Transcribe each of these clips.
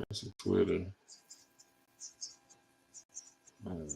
That's a Twitter. All right,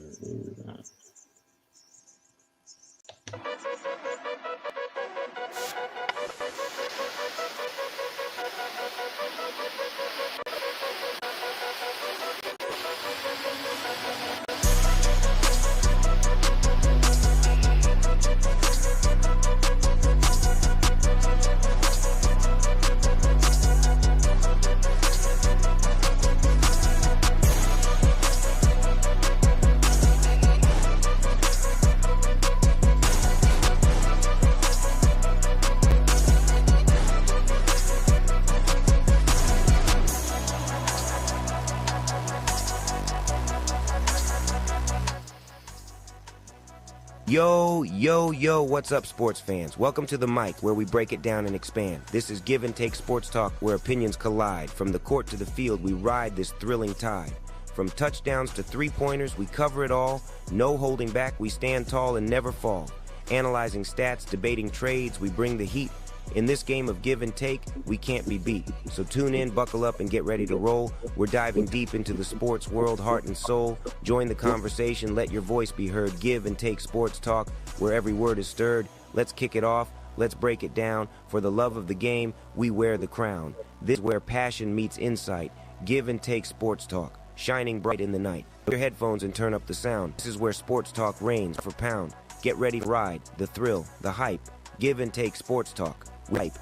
Yo, what's up, sports fans? Welcome to the mic, where we break it down and expand. This is Give and Take Sports Talk, where opinions collide. From the court to the field, we ride this thrilling tide. From touchdowns to three-pointers, we cover it all. No holding back, we stand tall and never fall. Analyzing stats, debating trades, we bring the heat. In this game of give and take, we can't be beat. So tune in, buckle up, and get ready to roll. We're diving deep into the sports world, heart and soul. Join the conversation, let your voice be heard. Give and Take Sports Talk, where every word is stirred. Let's kick it off. Let's break it down. For the love of the game, we wear the crown. This is where passion meets insight. Give and Take Sports Talk, shining bright in the night. Put your headphones and turn up the sound. This is where sports talk reigns for pound. Get ready to ride, the thrill, the hype. Give and Take Sports Talk. Hype.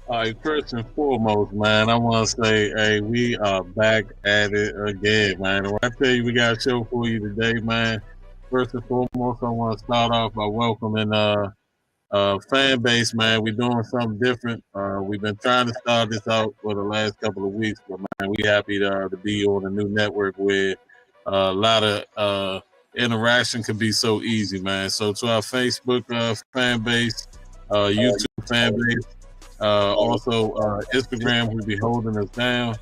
All right, first and foremost, man, I want to say, hey, we are back at it again, man. When I tell you we got a show for you today, man, first and foremost, I want to start off by welcoming fan base, man. We're doing something different. We've been trying to start this out for the last couple of weeks, but, man, we happy to be on a new network where a lot of interaction can be so easy, man. So to our Facebook fan base, YouTube fan base, also, Instagram will be holding us down.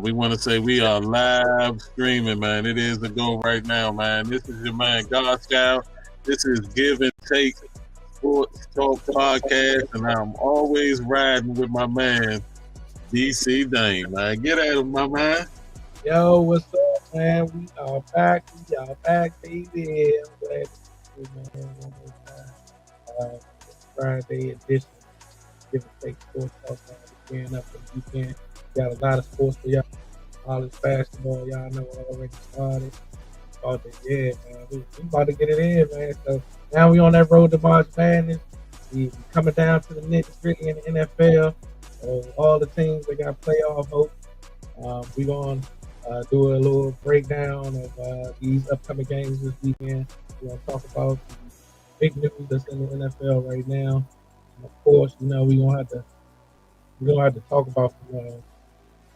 We want to say we are live streaming, man. It is the go right now, man. This is your man, God Scout. This is Give and Take Sports Talk Podcast, and I'm always riding with my man, DC Dane, man. Get at him, my man. Yo, what's up, man? We are back. Baby. I'm glad to be here, man, one more time. Friday edition. Give and Take Sports Talk, man. Weekend up the weekend. Got a lot of sports for y'all. College basketball, y'all know it already started. Yeah, man. We about to get it in, man. So now we on that road to March Madness. We coming down to the nitty-gritty in the NFL. All the teams that got playoff hope. We're going to do a little breakdown of these upcoming games this weekend. We're going to talk about the big news that's in the NFL right now. And of course, you know, we're gonna have to talk about some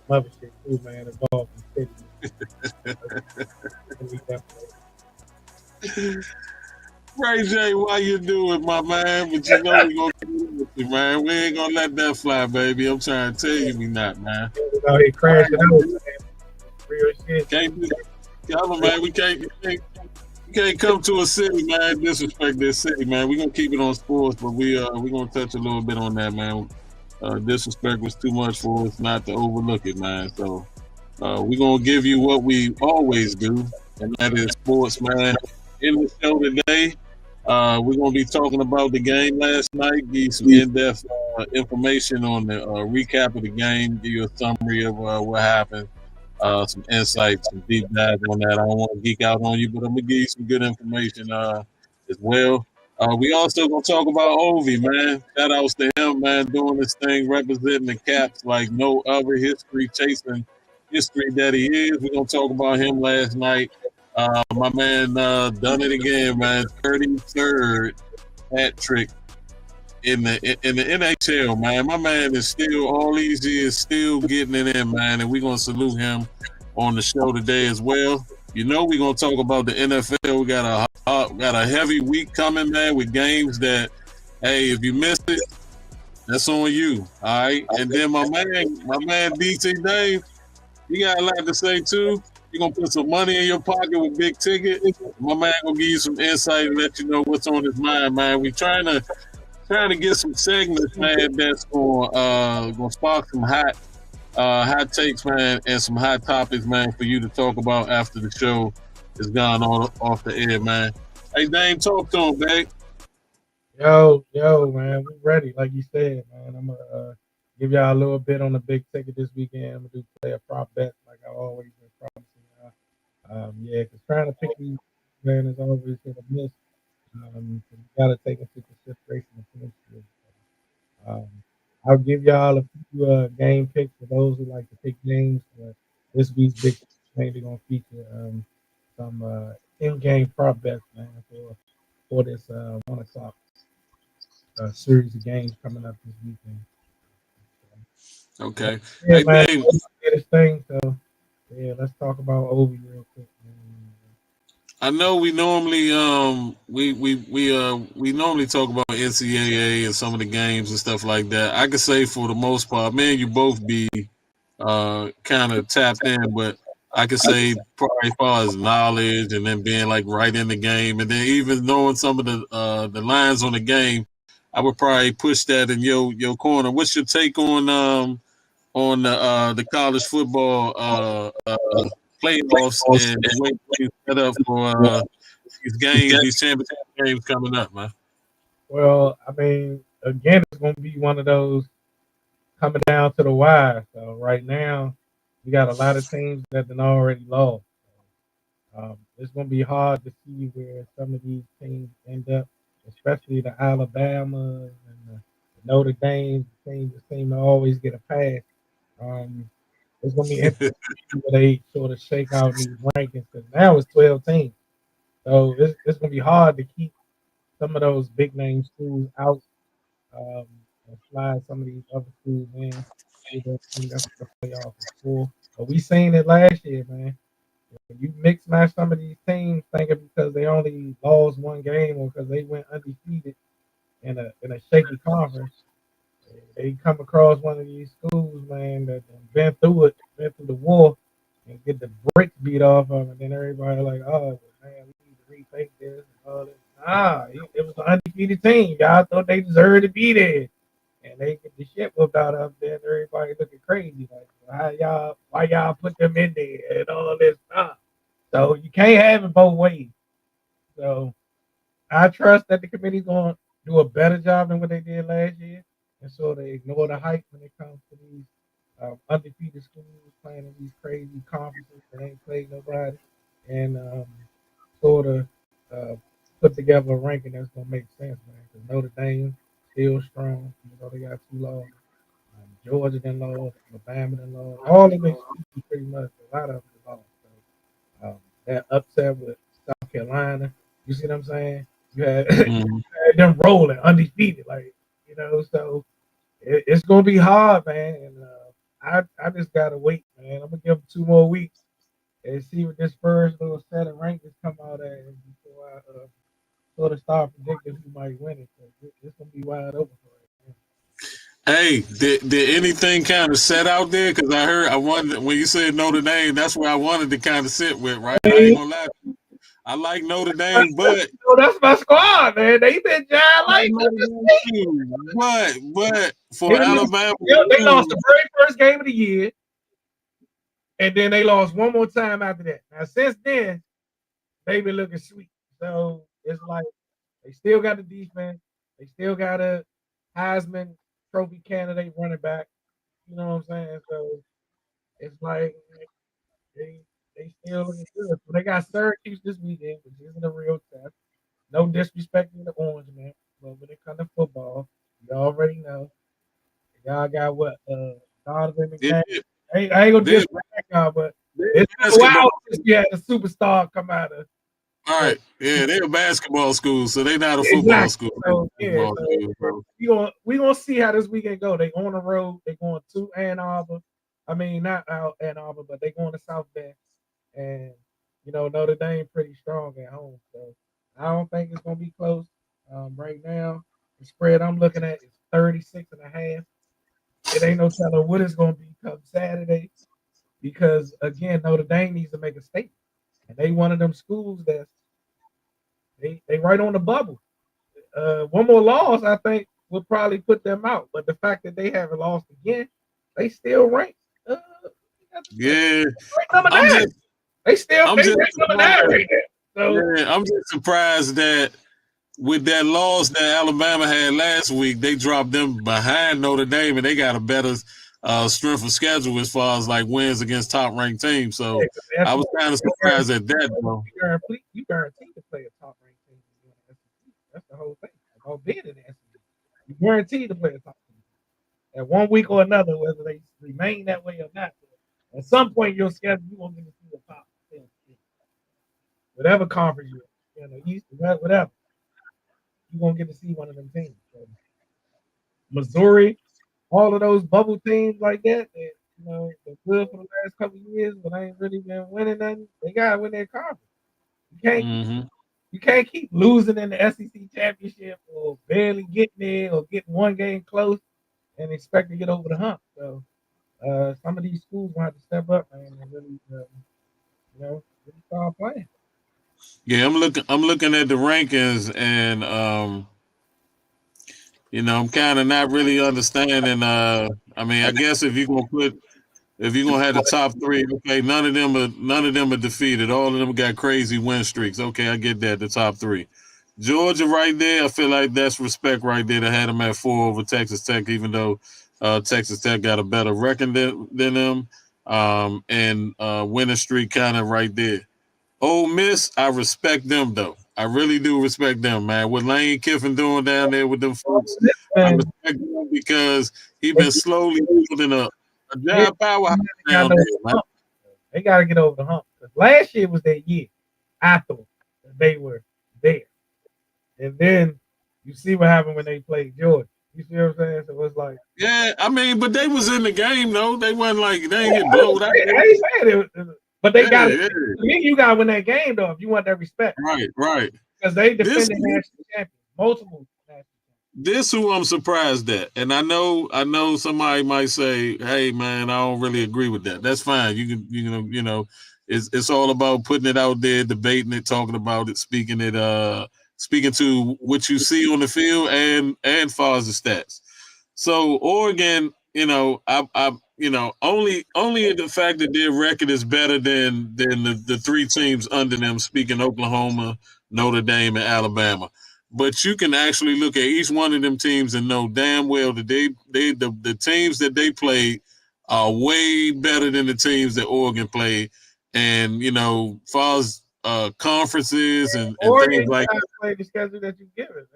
other shit too, man, involved in city. Ray J, why you do it, my man? But you know we gonna do it with you, man. We ain't gonna let that fly, baby. I'm trying to tell you, we not, man. Out here crashing out, man. Real shit. Tell them, man, we can't come to a city, man, disrespect this city, man. We're gonna keep it on sports, but we gonna touch a little bit on that, man. Disrespect was too much for us not to overlook it, man. So we're gonna give you what we always do, and that is sports, man. In the show today, we're gonna be talking about the game last night, give you some in-depth information on the recap of the game, give you a summary of what happened. Some insights, some deep dives on that. I don't want to geek out on you, but I'm gonna give you some good information as well. We also gonna talk about Ovi, man. Shout outs to him, man, doing this thing, representing the Caps like no other. Chasing history that he is. We're gonna talk about him last night. My man done it again, man. 33rd hat trick in the NHL, man. My man is still all these years still getting it in, man, and we're gonna salute him on the show today as well. You know we're gonna talk about the NFL. We got a heavy week coming, man, with games that, hey, if you missed it, that's on you. All right. And then my man DC Dave, he got a lot to say too. You're gonna put some money in your pocket with big ticket. My man gonna give you some insight and let you know what's on his mind, man. We trying to get some segments, man, that's gonna spark some hot takes, man, and some hot topics, man, for you to talk about after the show is gone off the air, man. Hey, Dame, talk to him, babe. Yo, man, we ready. Like you said, man. I'm gonna give y'all a little bit on the big ticket this weekend. I'm gonna do player prop bets like I always been promising y'all. Yeah, because trying to pick these man is always gonna miss. You gotta take into consideration the potential. Um, I'll give y'all a few game picks for those who like to pick games. This week's big mainly gonna feature some in-game prop bets, man, for this 1 o'clock series of games coming up this weekend. Okay. Yeah, Hey, man, Dame, this thing. So yeah, let's talk about Obi real quick. I know we normally we normally talk about NCAA and some of the games and stuff like that. I could say for the most part, man, you both be kind of tapped in, but I could say probably as far as knowledge and then being like right in the game, and then even knowing some of the lines on the game, I would probably push that in your corner. What's your take on the college football playoffs and the way things set up for these championship games coming up, man? Well, I mean, again, it's gonna be one of those coming down to the wire. So right now, we got a lot of teams that have already lost. It's going to be hard to see where some of these teams end up, especially the Alabama and the Notre Dame teams that seem to always get a pass. It's going to be interesting to see where they sort of shake out these rankings because now it's 12 teams. So it's going to be hard to keep some of those big name schools out and slide some of these other schools in. That's what the playoffs is for. But we seen it last year, man. When you mix match some of these teams, thinking because they only lost one game or because they went undefeated in a shaky conference, they come across one of these schools, man, that been through it, been through the war, and get the bricks beat off of them, and then everybody like, oh man, we need to rethink this and all this. Nah, it was an undefeated team. Y'all thought they deserved to be there, and they get the shit whooped out of them. Then everybody looking crazy, like, why y'all put them in there and all this stuff. So you can't have it both ways. So I trust that the committee's going to do a better job than what they did last year and sort of ignore the hype when it comes to these undefeated schools playing in these crazy conferences that ain't played nobody and sort of uh, put together a ranking that's going to make sense, man. Because Notre Dame still strong. You know, they got 2 losses. Georgia done lost. Alabama done lost. All of them pretty much. A lot of them lost. So, that upset with South Carolina, you see what I'm saying? You had, you had them rolling undefeated, like, you know. So it's gonna be hard, man. And I just gotta wait, man. I'm gonna give them 2 more weeks and see what this first little set of rankings come out at before I sort of start predicting who might win it. So it's gonna be wide open for it. Hey, did anything kind of set out there? Because I wanted when you said Notre Dame, that's where I wanted to kind of sit with, right? I ain't gonna lie. I like Notre Dame, but that's my squad, man. They been giant like but for Alabama, they lost the very first game of the year, and then they lost one more time after that. Now since then, they been looking sweet. So it's like they still got the defense, they still got a Heisman Trophy candidate running back. You know what I'm saying? So it's like they still looking good. So they got Syracuse this weekend, which isn't a real test. No disrespect to the Orange man, but when it comes to football, you already know. Y'all got what Donovan McNabb. I ain't gonna disrespect y'all, but it's a while since you had a superstar come out of. All right, yeah, they're a basketball school, so they're not a football school. So, yeah, we gonna see how this weekend go. They on the road. They going to Ann Arbor. I mean, not out Ann Arbor, but they going to South Bend, and Notre Dame pretty strong at home, so I don't think it's gonna be close. Right now, the spread I'm looking at is 36.5. It ain't no telling what it's gonna be come Saturday because again, Notre Dame needs to make a statement, and they one of them schools that they right on the bubble. One more loss, I think, would probably put them out. But the fact that they haven't lost again, they still rank. Yeah, Number I'm 9. just They still I'm they just rank number 9 right there. So yeah, I'm just surprised that with that loss that Alabama had last week, they dropped them behind Notre Dame, and they got a better strength of schedule as far as like wins against top ranked teams. So I was kind of surprised at that, though. You guarantee to play a top ranked team in the SEC. That's the whole thing about being in the SEC. You guarantee to play a top team. At one week or another, whether they remain that way or not. At some point, your schedule, you won't get to see the top 10. Whatever conference you're in, East, whatever, you're going to get to see one of them teams. So, Missouri, all of those bubble teams like that, they're good for the last couple of years, but I ain't really been winning nothing. They got to win their conference. You can't keep losing in the SEC championship or barely getting there or getting one game close and expect to get over the hump. So some of these schools will have to step up, man, and really, really start playing. Yeah, I'm looking at the rankings, and I'm kind of not really understanding. I mean, I guess if you're gonna have the top 3, okay, none of them are defeated. All of them got crazy win streaks. Okay, I get that. The top 3, Georgia right there. I feel like that's respect right there. To have them at 4 over Texas Tech, even though Texas Tech got a better record than them, and winning streak kind of right there. Ole Miss, I respect them though. I really do respect them, man. What Lane Kiffin doing down there with them folks, I respect him because he been slowly building a job powerhouse down there, man. They got to get over the hump. Last year was their year. I thought they were there, and then you see what happened when they played Georgia. You see what I'm saying? So it's like, yeah, I mean, but they was in the game though. They wasn't like they didn't get blowed out. I ain't saying it. But they got you got to win that game though if you want that respect. Right. Because they defended national champions, multiple national champions. This who I'm surprised at, and I know somebody might say, "Hey, man, I don't really agree with that." That's fine. You can it's all about putting it out there, debating it, talking about it, speaking to what you see on the field and far as the stats. So Oregon, only the fact that their record is better than the 3 teams under them, speaking Oklahoma, Notre Dame, and Alabama. But you can actually look at each one of them teams and know damn well that the teams that they played are way better than the teams that Oregon played. And far as conferences and things like that. Play the schedule that you give it.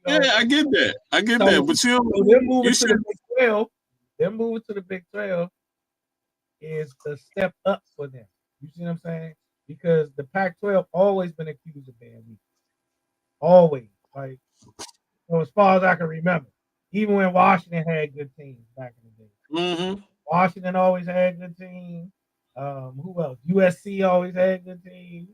Yeah, I get that. But they're moving to the Big 12. Them moving to the Big 12 is a step up for them. You see what I'm saying? Because the Pac-12 always been accused of being weak. Always. Like, so as far as I can remember, even when Washington had good teams back in the day. Mm-hmm. Washington always had good teams. Who else? USC always had good teams.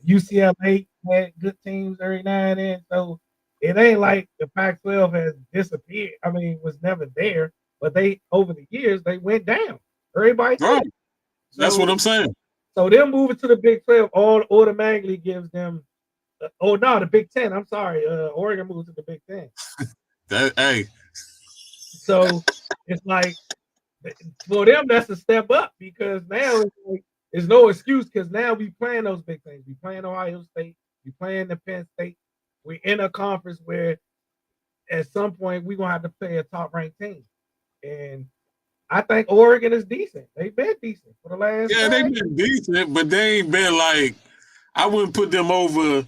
UCLA had good teams every now and then. So it ain't like the Pac-12 has disappeared. I mean, was never there, but they over the years they went down. Everybody, right? That's what I'm saying. So them moving to the Big 12 automatically gives them. The Big 10. I'm sorry, Oregon moved to the Big 10. Hey. So it's like for them that's a step up because now it's no excuse because now we playing those big things. We playing Ohio State. We playing the Penn State. We're in a conference where at some point we're gonna have to play a top ranked team. And I think Oregon is decent. They've been decent for the last. Yeah, they've been decent, but they ain't been like I wouldn't put them over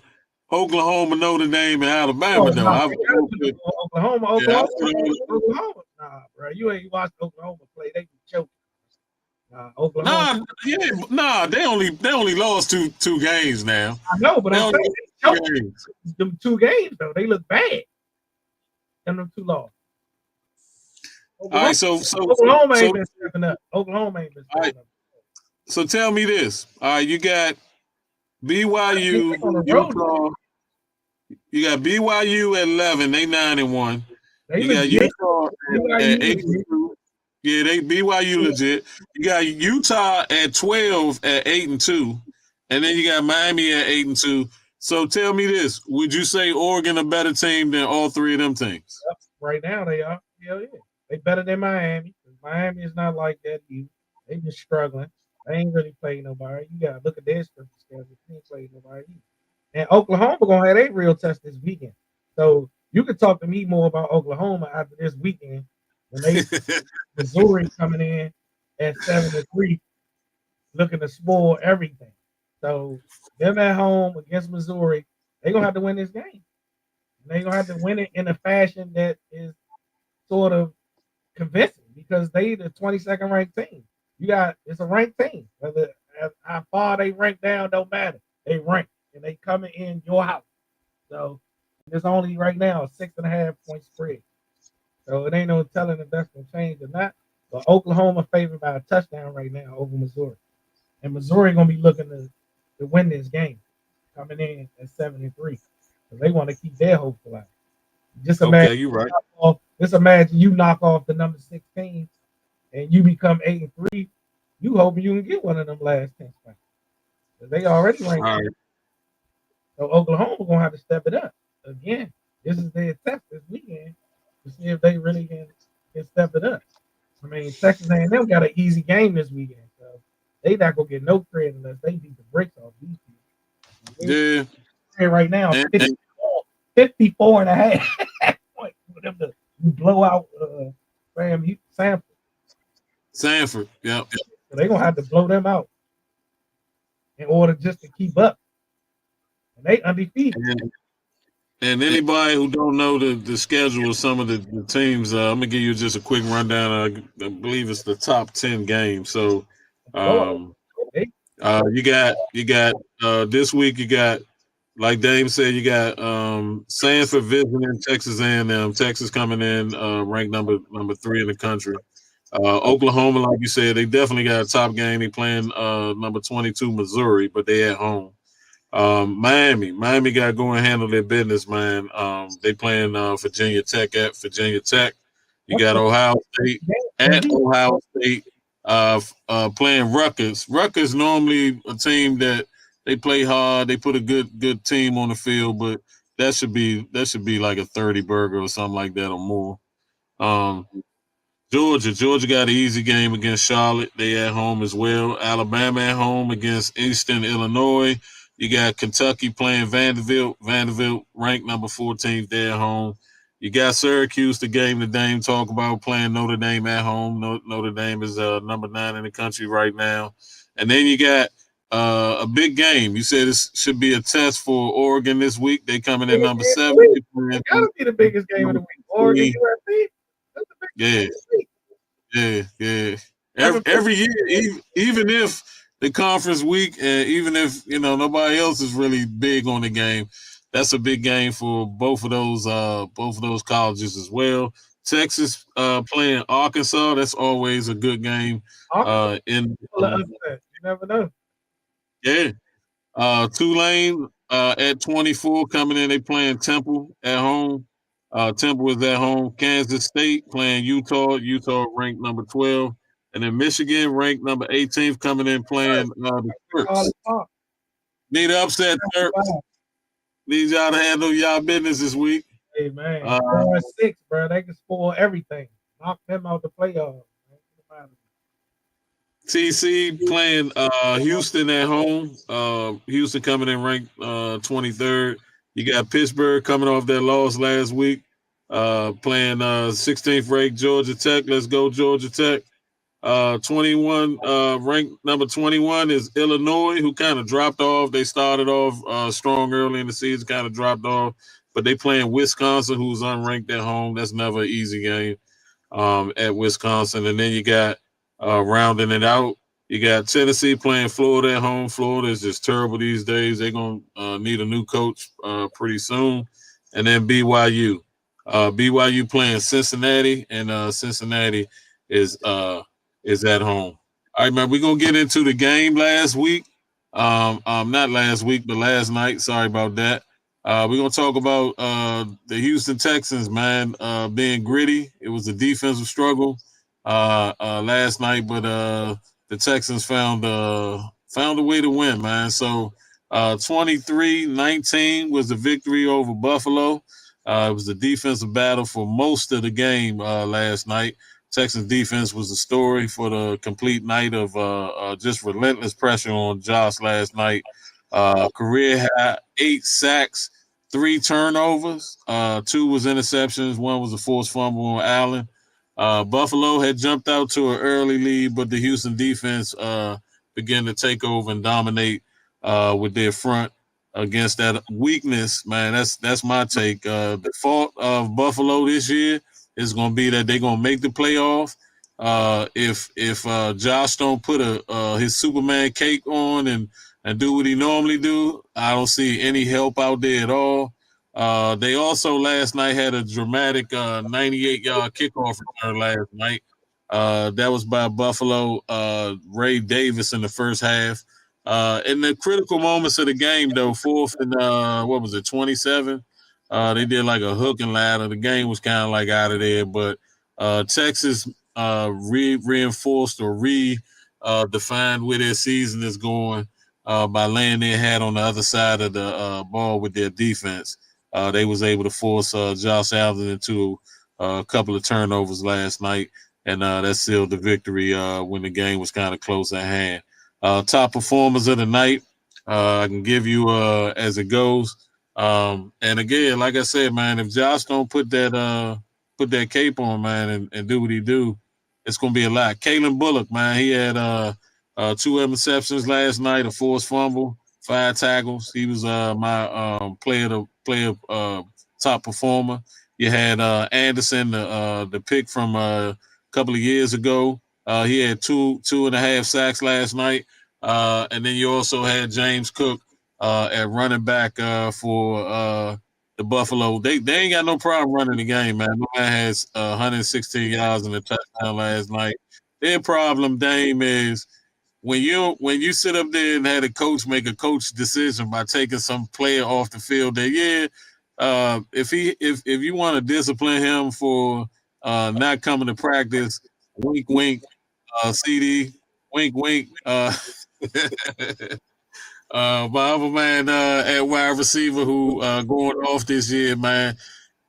Oklahoma, Notre Dame, and Alabama though. Oklahoma. Nah, bro, you ain't watched Oklahoma play. They be choking. Oklahoma. They only lost two games now. I know, but I'm saying them 2 games though. They look bad. And them 2 losses. All right, so Oklahoma ain't been stepping up. Oklahoma ain't been stepping up. So tell me this. All right, you got BYU, on the road. Utah. You got BYU at 11. They 9-1. They You got legit. Utah at 8-2. Yeah, they BYU legit. You got Utah at 12 at 8-2, and then you got Miami at 8-2. So tell me this: would you say Oregon a better team than all three of them teams? Yep. Right now they are. Hell yeah, they better than Miami. Miami is not like that either. They just struggling. They ain't really playing nobody. You gotta look at their strength schedule. They ain't playing nobody either. And Oklahoma gonna have a real test this weekend. So you could talk to me more about Oklahoma after this weekend when they Missouri coming in at 7-3, looking to spoil everything. So them at home against Missouri, they're gonna have to win this game. And they're gonna have to win it in a fashion that is sort of convincing because they the 22nd ranked team. It's a ranked team. Whether how far they rank down don't matter. They rank and they coming in your house. So it's only right now a 6.5 point spread. So it ain't no telling if that's gonna change or not. But Oklahoma favored by a touchdown right now over Missouri. And Missouri gonna be looking to win this game, coming in at 7-3. So they want to keep their hopes alive. Just imagine you right. Just imagine you knock off the number 16 and you become 8-3. You hoping you can get one of them last 10 spots. They already ranked. Right. So Oklahoma gonna have to step it up again. This is their test this weekend to see if they really can step it up. I mean, Texas A&M got an easy game this weekend, so they not gonna get no credit unless they beat the brakes off these people. Yeah. Right now, 54 and a half point for them to blow out Sanford, yeah. So they're gonna have to blow them out in order just to keep up. And they undefeated. And anybody who don't know the schedule of some of the teams, I'm gonna give you just a quick rundown. I believe it's the top 10 games. So you got this week you got, like Dame said, you got Sanford visiting Texas A&M. Texas coming in ranked number 3 in the country. Oklahoma, like you said, they definitely got a top game. They playing number 22 Missouri, but they at home. Miami got to go and handle their business, man. They playing Virginia Tech at Virginia Tech. You got Ohio State at Ohio State playing Rutgers. Rutgers normally a team that they play hard. They put a good team on the field, but that should be like a 30 burger or something like that or more. Georgia got an easy game against Charlotte. They at home as well. Alabama at home against Eastern Illinois. You got Kentucky playing Vanderbilt. Vanderbilt ranked number 14. They're at home. You got Syracuse, the game that Dame talked about, playing Notre Dame at home. Notre Dame is number 9 in the country right now. And then you got a big game. You said this should be a test for Oregon this week. They coming in number 7. It's got to be the biggest game of the week. Oregon, USC. Yeah. Every year, even if the conference week, and even if nobody else is really big on the game, that's a big game for both of those colleges as well. Texas playing Arkansas, that's always a good game. You never know. Yeah. Tulane at 24 coming in. They playing Temple at home. Temple is at home. Kansas State playing Utah. Utah ranked number 12. And then Michigan ranked number 18th coming in playing the Terps. Need to upset Terps. Need y'all to handle y'all business this week. Hey, man. 4-6, bro. They can spoil everything. Knock them out the playoffs. TC playing Houston at home. Houston coming in ranked 23rd. You got Pittsburgh coming off that loss last week, playing 16th ranked Georgia Tech. Let's go, Georgia Tech. 21 ranked number 21 is Illinois, who kind of dropped off. They started off strong early in the season, kind of dropped off, but they playing Wisconsin, who's unranked at home. That's never an easy game at Wisconsin. And then you got rounding it out, you got Tennessee playing Florida at home. Florida is just terrible these days. They're going to need a new coach pretty soon. And then BYU. BYU playing Cincinnati, and Cincinnati is at home. All All right, man. We're gonna get into the game last week. Not last week, but last night. Sorry about that. We're gonna talk about the Houston Texans, man, being gritty. It was a defensive struggle last night, but the Texans found a way to win, man. So 23-19 was the victory over Buffalo. It was a defensive battle for most of the game last night. Texans defense was the story for the complete night of just relentless pressure on Josh last night. Career high 8 sacks, 3 turnovers, 2 was interceptions, 1 was a forced fumble on Allen. Buffalo had jumped out to an early lead, but the Houston defense began to take over and dominate with their front against that weakness. Man, that's my take. The fault of Buffalo this year is going to be that they're going to make the playoff. If Josh don't put his Superman cape on and do what he normally do, I don't see any help out there at all. They also last night had a dramatic 98-yard kickoff return last night. That was by Buffalo, Ray Davis in the first half. In the critical moments of the game, though, 4th and 27. They did like a hook and ladder. The game was kind of like out of there, but Texas reinforced or defined where their season is going by laying their hat on the other side of the ball with their defense. They was able to force Josh Allen into a couple of turnovers last night, and that sealed the victory when the game was kind of close at hand. Top performers of the night, I can give you as it goes. And again, like I said, man, if Josh don't put that cape on, man, and do what he do, it's gonna be a lot. Kalen Bullock, man, he had 2 interceptions last night, a forced fumble, 5 tackles. He was my player top performer. You had Anderson, the pick from a couple of years ago. He had 2.5 sacks last night. And then you also had James Cook at running back for the Buffalo. They ain't got no problem running the game, man. No man has 116 yards and a touchdown last night. Their problem, Dame, is when you sit up there and had a coach make a coach decision by taking some player off the field, that if you want to discipline him for not coming to practice, wink wink, CD, wink wink. My other man at wide receiver who going off this year, man.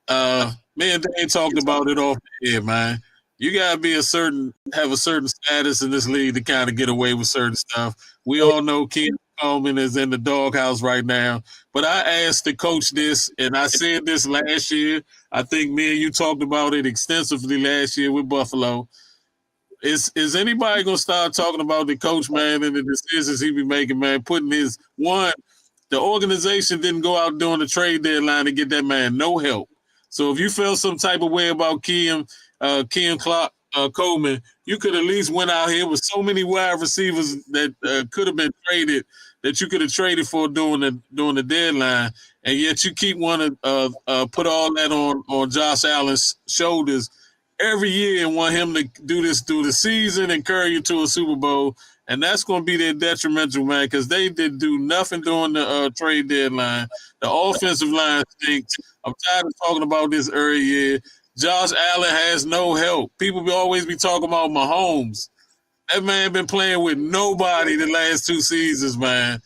Me and Dane talked about it off the air, man. You gotta have a certain status in this league to kind of get away with certain stuff. We all know Ken Coleman is in the doghouse right now, but I asked the coach this, and I said this last year. I think me and you talked about it extensively last year with Buffalo. Is anybody gonna start talking about the coach, man, and the decisions he be making, man? Putting the organization didn't go out during the trade deadline to get that man no help. So if you felt some type of way about Ken Coleman, you could at least went out here with so many wide receivers that could have been traded, that you could have traded for during the deadline, and yet you keep wanting to put all that on Josh Allen's shoulders every year and want him to do this through the season and carry you to a Super Bowl. And that's going to be their detrimental, man, because they did do nothing during the trade deadline. The offensive line stinks. I'm tired of talking about this every year. Josh Allen has no help. People will always be talking about Mahomes. That man been playing with nobody the last 2 seasons, man.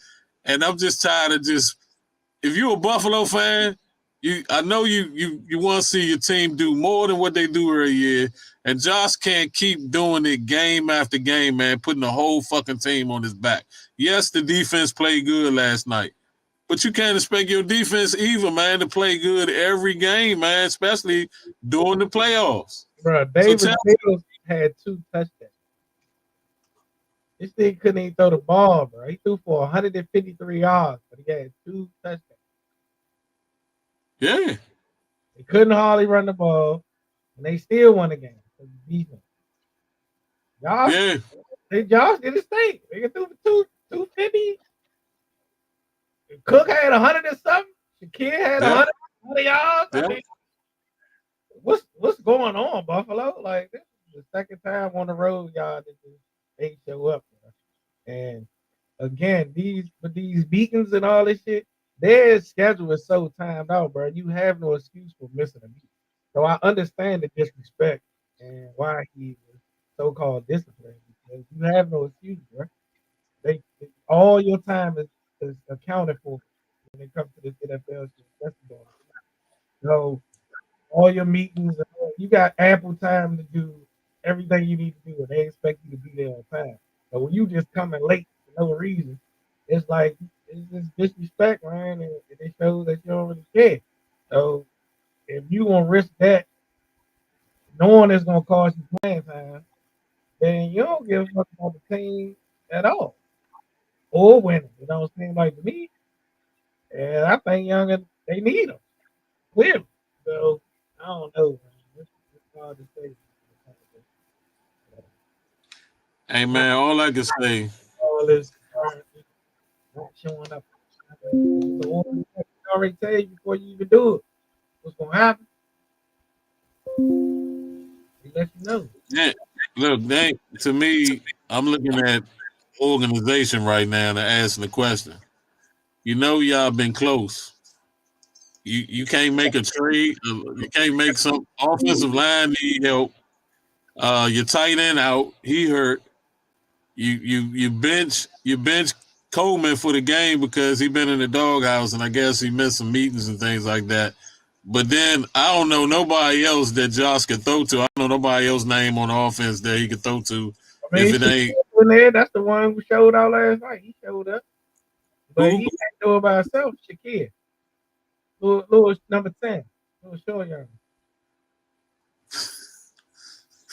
And I'm just tired of if you're a Buffalo fan, I know you want to see your team do more than what they do every year, and Josh can't keep doing it game after game, man, putting the whole fucking team on his back. Yes, the defense played good last night, but you can't expect your defense either, man, to play good every game, man, especially during the playoffs. Bro, David Mills had 2 touchdowns. This thing couldn't even throw the ball, bro. He threw for 153 yards, but he had 2 touchdowns. Yeah. They couldn't hardly run the ball, and they still won the game. Josh did his thing. They could do 250. Cook had 100 and something. Shakir had 100 yards. Yeah. I mean, what's going on, Buffalo? Like, this is the second time on the road, y'all. they show up. And again, these beacons and all this shit, their schedule is so timed out, bro. You have no excuse for missing a meeting. So I understand the disrespect and why he was so-called disciplined because you have no excuse, bro. All your time is accounted for when it comes to this NFL shit. So all your meetings, you got ample time to do everything you need to do, and they expect you to be there on time. So when you just coming late for no reason, it's like it's just disrespect, man, and it shows that you don't really care. So if you gonna risk that, knowing it's gonna cost you playing time, then you don't give a fuck about the team at all or winning. You know what I'm saying? Like to me, and I think Younger they need them clearly. So I don't know, man. It's hard to say. Hey man, all I can say, All this not showing up. The order already tell you before you even do it what's gonna happen. They let you know. yeah, look, to me, I'm looking at organization right now and asking the question. You know, y'all been close. You can't make a trade. You can't make some offensive line need help. Your tight end out. He hurt. You bench Coleman for the game because he been in the doghouse and I guess he missed some meetings and things like that. But then I don't know nobody else that Josh could throw to. I don't know nobody else name on the offense that he could throw to. I mean, If it ain't there, that's the one who showed out last night. He showed up, but who, he can't do it by himself. Shakir, little number 10, little short young.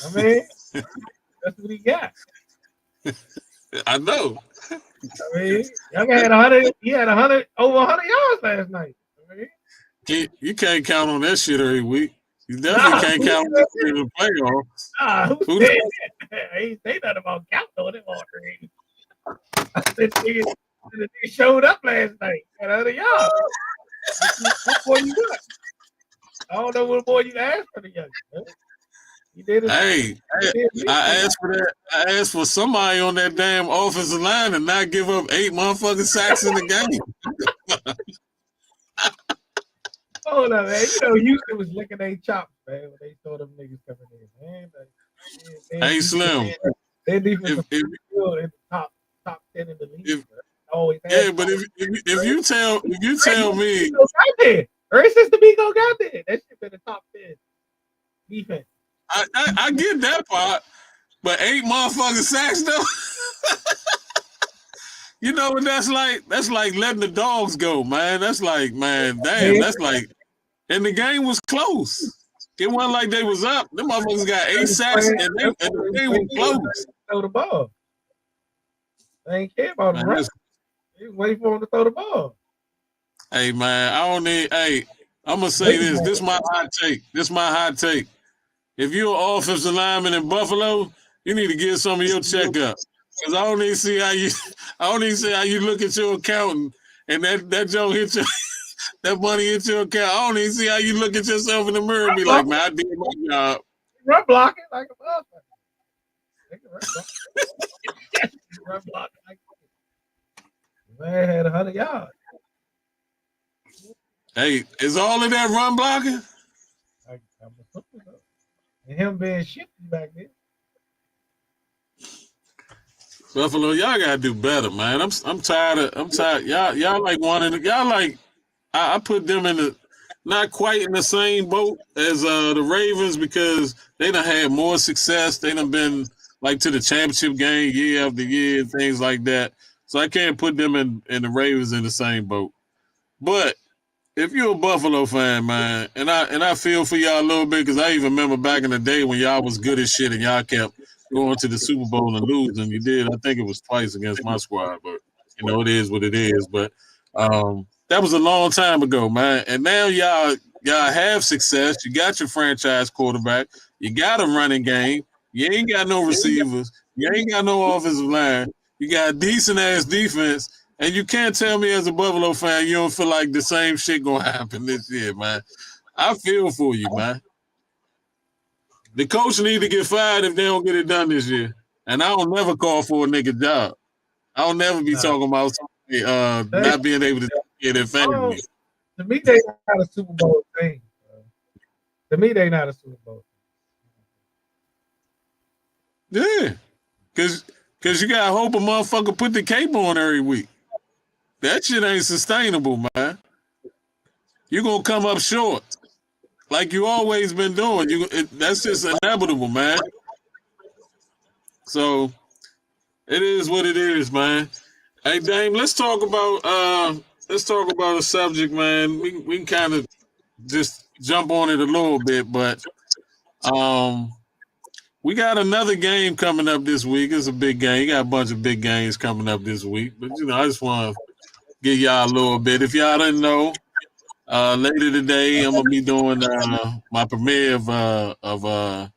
I mean, that's what he got. I know. I mean, Young had 100. He had 100 over 100 yards last night. I mean, You can't count on that shit every week. You definitely can't count on that in the playoffs. Who said that? I ain't say nothing about counting on it already. I said they showed up last night at 100 yards. What boy you got? I don't know what boy you asked for the young. He did it. Hey, I asked for that. I asked for somebody on that damn offensive line and not give up 8 motherfucking sacks in the game. Hold on, man. You know, Houston was licking their chops, man, when they saw them niggas coming in, man. Hey, Slim. Their defense is still in the top 10 in the league. Yeah, but if you tell me, ever since D'Amico got there, that shit been the top 10 defense. I get that part, but 8 motherfucking sacks though. You know what that's like? That's like letting the dogs go, man. That's like, man, damn, that's like, and the game was close. It wasn't like they was up. Them motherfuckers got 8 sacks and the game was close. Throw the ball. They ain't care about the run. They was waiting for him to throw the ball. Hey man, I'm gonna say this. This is my hot take. If you're an offensive lineman in Buffalo, you need to get some of your checkup. Because I don't even see how you look at your accountant and that joke hit your that money hit your account. I don't even see how you look at yourself in the mirror and be like, man, I did my job. Run blocking like a motherfucker. Run blocking like a man had 100 yards. Hey, is all of that run blocking? And him being shifty back there. Buffalo, y'all gotta do better, man. I'm tired. Y'all like I put them in the not quite in the same boat as the Ravens because they done had more success. They done been like to the championship game year after year and things like that. So I can't put them in the Ravens in the same boat. But if you're a Buffalo fan, man, and I feel for y'all a little bit because I even remember back in the day when y'all was good as shit and y'all kept going to the Super Bowl and losing. You did. I think it was twice against my squad, but you know it is what it is. But that was a long time ago, man. And now y'all have success. You got your franchise quarterback. You got a running game. You ain't got no receivers. You ain't got no offensive line. You got a decent ass defense. And you can't tell me as a Buffalo fan you don't feel like the same shit gonna happen this year, man. I feel for you, man. The coach need to get fired if they don't get it done this year. And I don't never call for a nigga job. I don't never be talking about somebody not being able to take care of their family. To me, they not a Super Bowl thing. Bro. To me, they not a Super Bowl thing. Yeah. Cause you gotta hope a motherfucker put the cape on every week. That shit ain't sustainable, man. You're gonna come up short. Like you always been doing. That's just inevitable, man. So it is what it is, man. Hey Dame, let's talk about a subject, man. We can kind of just jump on it a little bit, but we got another game coming up this week. It's a big game. You got a bunch of big games coming up this week. But I just want to give y'all a little bit. If y'all didn't know, later today I'm gonna be doing my premiere of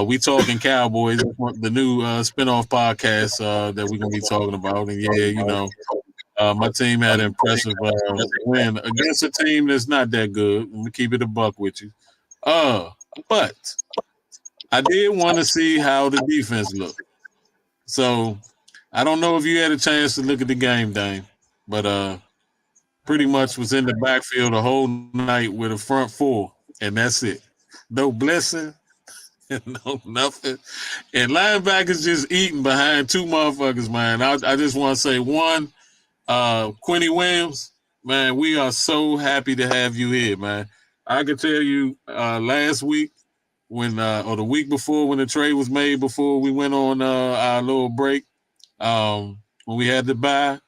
We Talking Cowboys, the new spinoff podcast that we're gonna be talking about. And yeah, my team had an impressive win against a team that's not that good. I'm gonna keep it a buck with you. But I did want to see how the defense looked. So I don't know if you had a chance to look at the game, Dame, but pretty much was in the backfield the whole night with a front four, and that's it. No blessing, no nothing. And linebackers just eating behind two motherfuckers, man. I just want to say one, Quinny Williams, man, we are so happy to have you here, man. I can tell you last week, or the week before when the trade was made before we went on our little break, when we had to buy,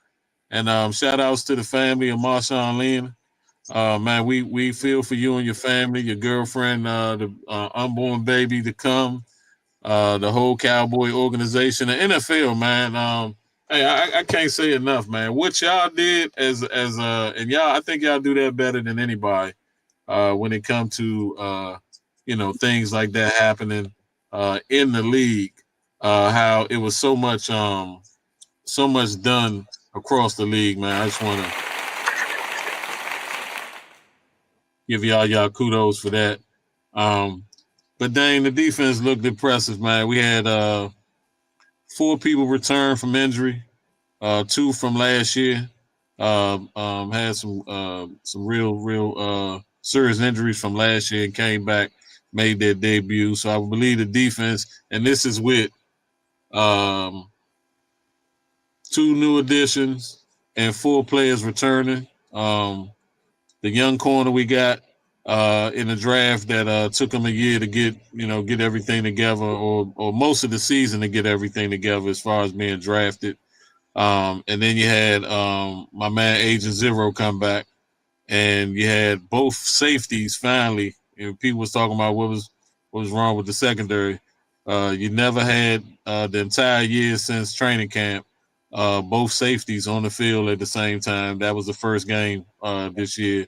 and shout outs to the family of Marshawn Lynn. Man, we feel for you and your family, your girlfriend, the unborn baby to come, the whole Cowboy organization, the NFL, man. Hey, I can't say enough, man. What y'all did and y'all, I think y'all do that better than anybody when it comes to things like that happening in the league. How it was so much done across the league, man. I just want to give y'all kudos for that. But dang, the defense looked impressive, man. We had 4 people return from injury, 2 from last year. Had some real serious injuries from last year and came back, made their debut. So I believe the defense, and this is with 2 new additions and 4 players returning. The young corner we got in the draft that took him a year to get everything together, or most of the season to get everything together as far as being drafted. And then you had my man Agent Zero come back, and you had both safeties finally. People was talking about what was wrong with the secondary. You never had the entire year since training camp both safeties on the field at the same time. That was the first game this year.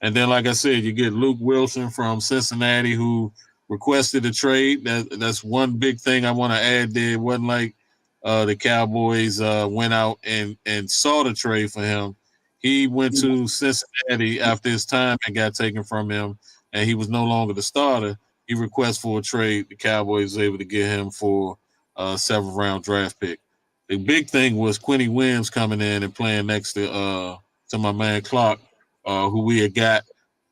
And then, like I said, you get Luke Wilson from Cincinnati, who requested a trade. That's one big thing I want to add there. It wasn't like the Cowboys went out and saw the trade for him. He went to Cincinnati after his time and got taken from him, and he was no longer the starter. He requested for a trade. The Cowboys was able to get him for a 7th-round draft pick. The big thing was Quinny Williams coming in and playing next to my man Clark, who we had got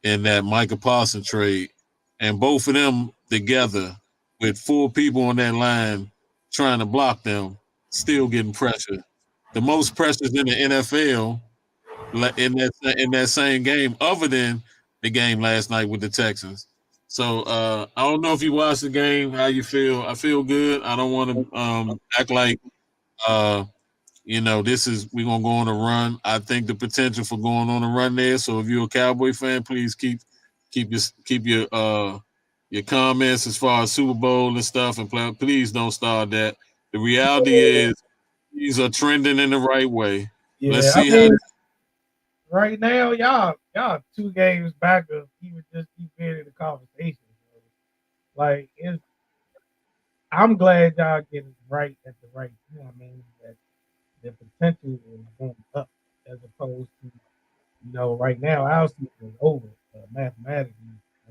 in that Micah Parsons trade. And both of them together with 4 people on that line trying to block them, still getting pressure. The most pressures in the NFL in that same game, other than the game last night with the Texans. So I don't know if you watched the game, how you feel. I feel good. I don't want to act like we're gonna go on a run. I think the potential for going on a run there. So if you're a Cowboy fan, please keep your comments as far as Super Bowl and stuff, and please don't start that. The reality is these are trending in the right way. Yeah, let's see right now, y'all 2 games back of even just keep being in the conversation. Like I'm glad y'all getting it right at the right time. I mean, that the potential is going up as opposed to, right now our season is over mathematically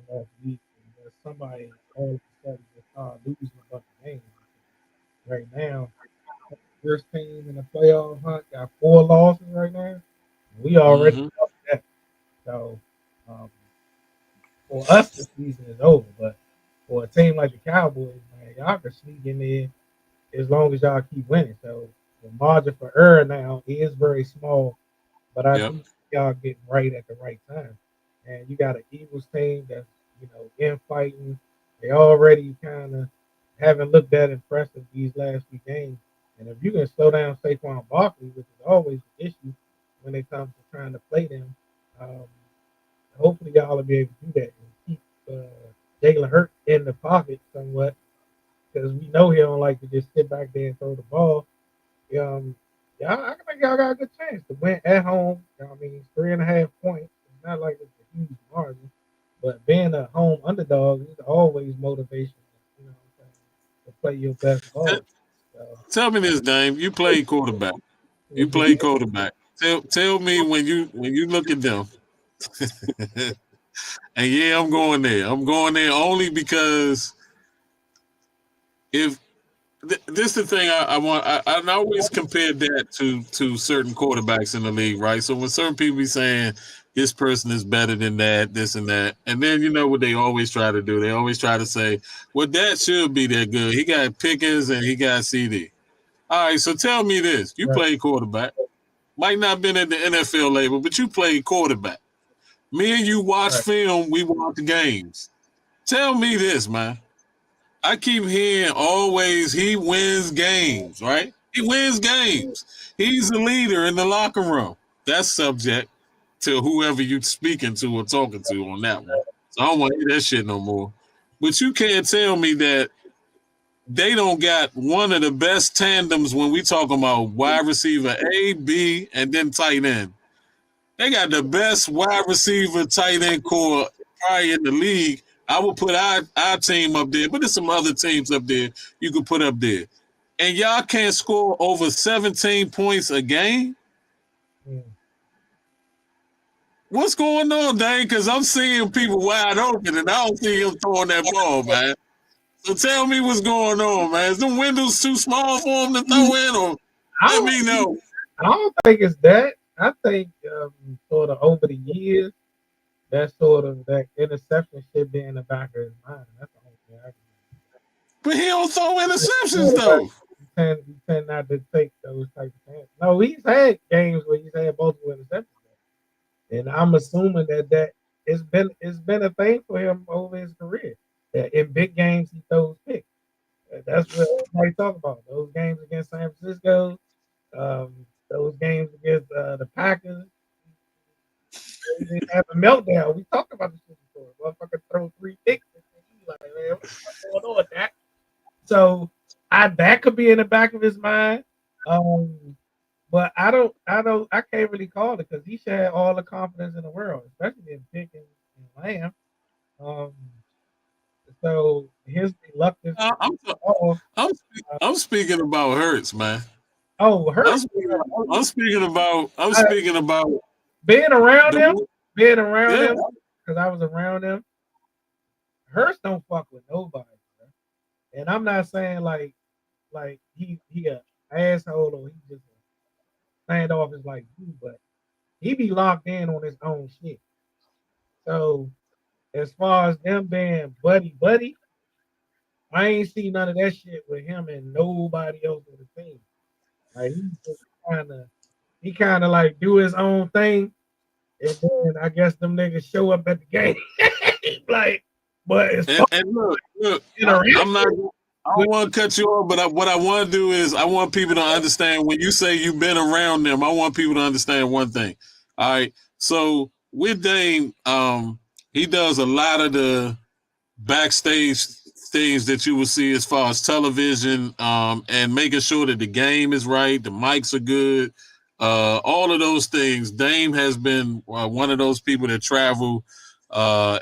last week. And somebody all of a sudden just started losing a bunch of games. right now. First team in the playoff hunt got 4 losses right now. We already Mm-hmm. know that. So um, for us, the season is over. But for a team like the Cowboys, man, y'all can sneak in there as long as y'all keep winning. So the margin for error now is very small, but I do Yep. think y'all getting right at the right time. And you got an Eagles team that's infighting. They already kind of haven't looked that impressive these last few games. And if you can slow down Saquon Barkley, which is always an issue when it comes to trying to play them, um, hopefully y'all will be able to do that and keep Jalen Hurts in the pocket somewhat because we know he don't like to just sit back there and throw the ball. Um, yeah, I think y'all got a good chance to win at home. I mean, it's 3.5 points. It's not like it's a huge margin, but being a home underdog is always motivation. What I'm saying, to play your best T- ball. So, Tell me this, Dame. You play quarterback. You play quarterback. Tell me when you look at them. And yeah, I'm going there. I'm going there only because if this is the thing I want. I always compared that to certain quarterbacks in the league, right? So when certain people be saying this person is better than that, this and that, and then you know what they always try to do? They always try to say, "Well, that should be that good. He got Pickens and he got CD." All right, so tell me this: you right, play quarterback, might not been at the NFL level, but you played quarterback. Me and you watch right. film, we watch the games. Tell me this, man. I keep hearing always he wins games, right? He wins games. He's the leader in the locker room. That's subject to whoever you speaking to or talking to on that one. So I don't want to hear that shit no more. But you can't tell me that they don't got one of the best tandems when we talking about wide receiver A, B, and then tight end. They got the best wide receiver tight end core probably in the league. I would put our team up there, but there's some other teams up there you could put up there. And y'all can't score over 17 points a game? Mm. What's going on, Dane? Because I'm seeing people wide open and I don't see him throwing that ball, man. So tell me what's going on, man. Is the windows too small for him to throw in, or I let don't, me know? I don't think it's that. I think sort of over the years, that sort of that interception should be in the back of his mind. That's the only thing I can But he don't throw interceptions, quarterback, though. you tend not to take those types of chances. No, he's had games where he's had multiple interceptions, and I'm assuming that it's been a thing for him over his career. That in big games he throws picks. And that's what everybody talk about. Those games against San Francisco, those games against the Packers. He didn't have a meltdown. We talked about this before. Motherfucker throw 3 picks. And he's like, man, what the fuck going on with that? So that could be in the back of his mind. Um, but I can't really call it because he should have all the confidence in the world, especially in Pickens and Lamb. Um, so his reluctance I- I'm, off. I'm speaking about Hurts, man. Oh, I'm hurt. speaking, I'm speaking about I'm I, speaking about being around them, the being around yeah. them, because I was around them. Hurst don't fuck with nobody, bro. And I'm not saying like he a asshole or he just a standoffish like you, but he be locked in on his own shit. So as far as them being buddy, I ain't seen none of that shit with him and nobody else on the team. Like he kind of like do his own thing, and then I guess them niggas show up at the game. Like, but as far And look, as interaction, I'm not. I don't want to cut you off, but what I want to do is I want people to understand when you say you've been around them. I want people to understand one thing. All right, so with Dame, he does a lot of the backstage things that you will see as far as television, and making sure that the game is right, the mics are good, all of those things. Dame has been one of those people that travel.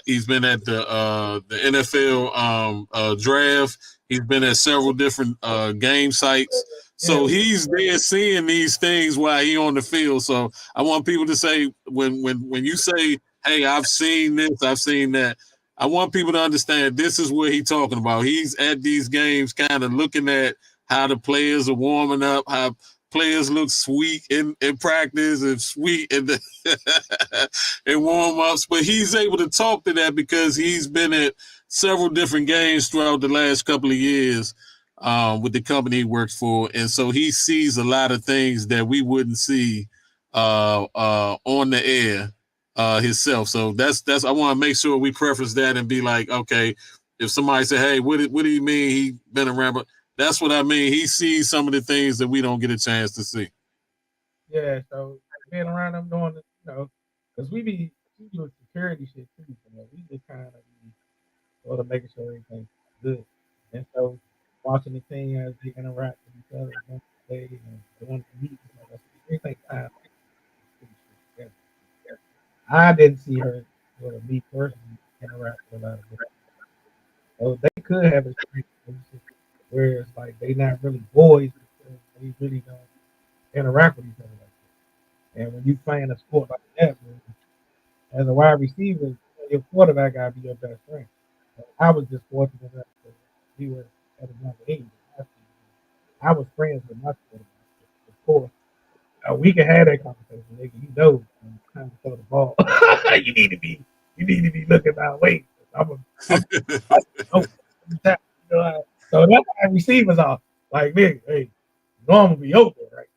He's been at the NFL draft. He's been at several different game sites. yeah, So he's there seeing these things while he on the field. So I want people to say when you say, "Hey, I've seen this, I've seen that." I want people to understand this is what he's talking about. He's at these games, kind of looking at how the players are warming up, how players look sweet in practice and sweet in the in warm-ups. But he's able to talk to that because he's been at several different games throughout the last couple of years with the company he works for. And so he sees a lot of things that we wouldn't see on the air himself. So that's I want to make sure we preface that and be like, okay, if somebody say, hey, what do you mean he been around? But that's what I mean. He sees some of the things that we don't get a chance to see. Yeah, so being around them doing, because we do security shit too. We just kind of sort of making sure everything's good. And so watching the team as they interact with each other, and play and doing the meetings, everything kind of I didn't see her, me personally, interact with a lot of people. So they could have a streak where it's like they not really boys because they really don't interact with each other like that. And when you playing a sport like that, as a wide receiver, your quarterback gotta be your best friend. I was just fortunate enough to be with at a younger age. I was friends with my quarterback. Of course, we can have that conversation. Nigga, time to throw the ball. you need to be looking my way. So that's why receivers are like, nigga, hey, normal be open, right?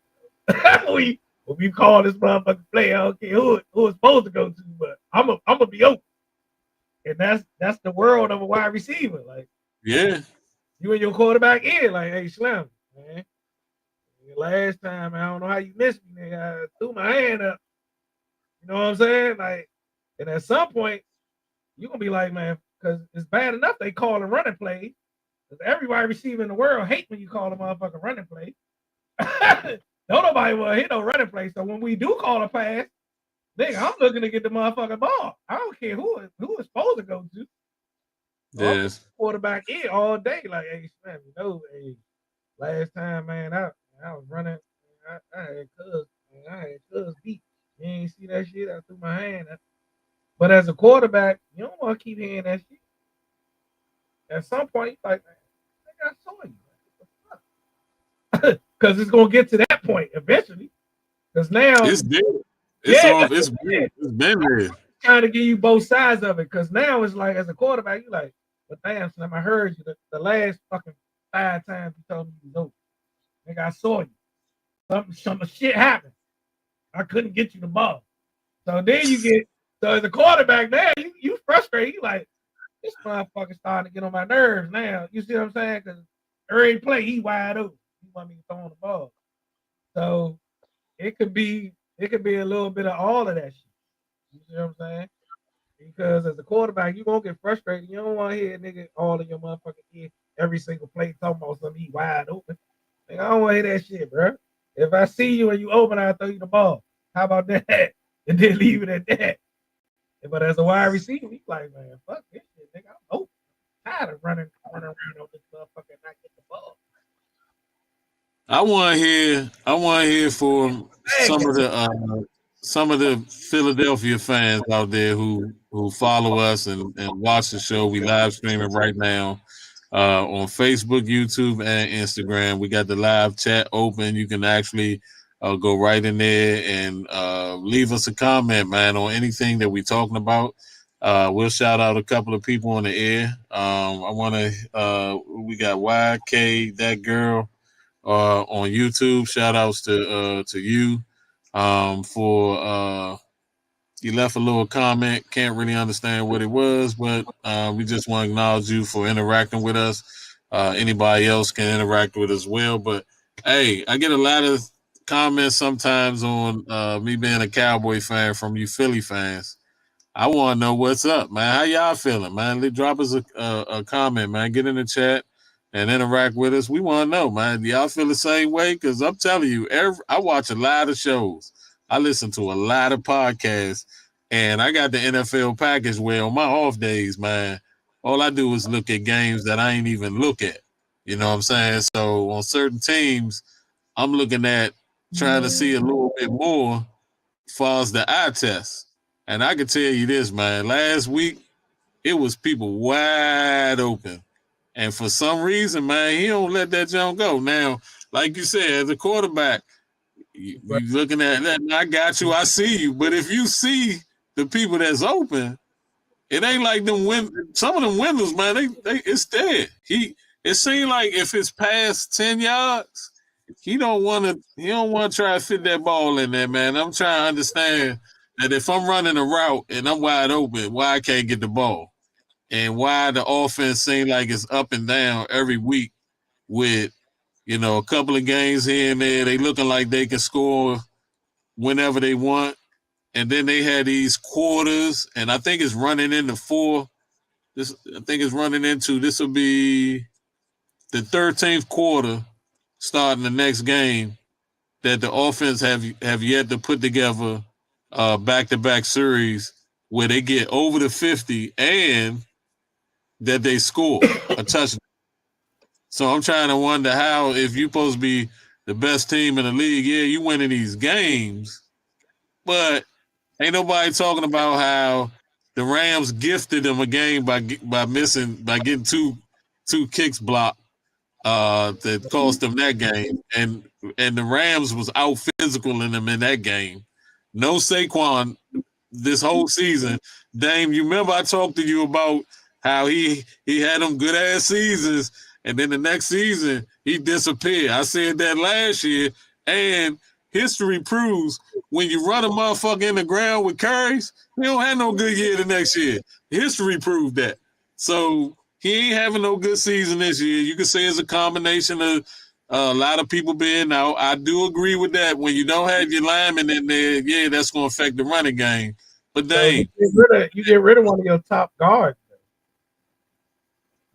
we call this motherfucking play. I don't care who it's supposed to go to, but I'm gonna be open. And that's the world of a wide receiver. Like, yeah, you and your quarterback in, like, hey, Slim, man. Last time, I don't know how you missed me, nigga. I threw my hand up. You know what I'm saying? Like, and at some point, you're gonna be like, man, because it's bad enough they call a running play. Because every wide receiver in the world hate when you call a motherfucking running play. Don't nobody want to hit no running play. So when we do call a pass, nigga, I'm looking to get the motherfucking ball. I don't care who it's supposed to go to. Yes. Quarterback in all day. Like, hey, man, hey, last time, man, I was running. I had cuz beat. You ain't see that shit. I threw my hand up. But as a quarterback, you don't want to keep hearing that shit. At some point, like, I saw you. Because it's gonna get to that point eventually. Because now it's dead. It's been there. Trying to give you both sides of it. Because now it's like, as a quarterback, you like, but damn, Slim, I heard you the last fucking 5 times you told me you was open. Nigga, I saw you. Some shit happened. I couldn't get you the ball. So then as a quarterback now, you frustrated. You like, this motherfucker starting to get on my nerves now. You see what I'm saying? Because every play, he wide open. He want me to throw on the ball. So it could be a little bit of all of that shit. You see what I'm saying? Because as a quarterback, you won't get frustrated. You don't want to hear nigga all in your motherfucking ear every single play talking about something he wide open. Like, I don't want to hear that shit, bro. If I see you and you open, I'll throw you the ball. How about that? And then leave it at that. But as a wide receiver, he's like, man, fuck this shit, nigga. I'm open. I'm tired of running around on this motherfucker and not get the ball. I want to hear from some of the Philadelphia fans out there who follow us and watch the show. We live streaming right now on Facebook, YouTube, and Instagram. We got the live chat open. You can actually go right in there and leave us a comment, man, on anything that we're talking about. We'll shout out a couple of people on the air. We got YK, that girl, on YouTube. Shout outs to you for you left a little comment. Can't really understand what it was, but we just want to acknowledge you for interacting with us. Anybody else can interact with as well. But hey, I get a lot of comments sometimes on me being a Cowboy fan from you Philly fans. I want to know what's up, man. How y'all feeling, man? Drop us a comment, man. Get in the chat and interact with us. We want to know, man. Do y'all feel the same way? Because I'm telling you, I watch a lot of shows. I listen to a lot of podcasts, and I got the NFL package where on my off days, man, all I do is look at games that I ain't even look at. You know what I'm saying? So on certain teams, I'm looking at trying to see a little bit more as far as the eye test. And I can tell you this, man, last week, it was people wide open And for some reason, man, he don't let that jump go. Now, like you said, as a quarterback, you looking at that, and I got you, I see you. But if you see the people that's open, it ain't like them some of them windows, man, they it's dead. It seems like if it's past 10 yards, he don't want to try to fit that ball in there, man. I'm trying to understand that if I'm running a route and I'm wide open, why I can't get the ball? And why the offense seems like it's up and down every week with, a couple of games here and there. They looking like they can score whenever they want. And then they had these quarters, and I think it's running into four. This will be the 13th quarter starting the next game that the offense have yet to put together back-to-back series where they get over the 50 and that they score a touchdown. So I'm trying to wonder how, if you're supposed to be the best team in the league, yeah, you winning these games, but ain't nobody talking about how the Rams gifted them a game by getting two kicks blocked that cost them that game, and the Rams was out physical in them in that game. No Saquon this whole season. Dame, you remember I talked to you about how he had them good ass seasons, and then the next season he disappeared. I said that last year, and history proves when you run a motherfucker in the ground with carries, he don't have no good year the next year. History proved that. So he ain't having no good season this year. You could say it's a combination of a lot of people being out. I do agree with that. When you don't have your linemen in there, yeah, that's going to affect the running game. But dang, you get rid of one of your top guards.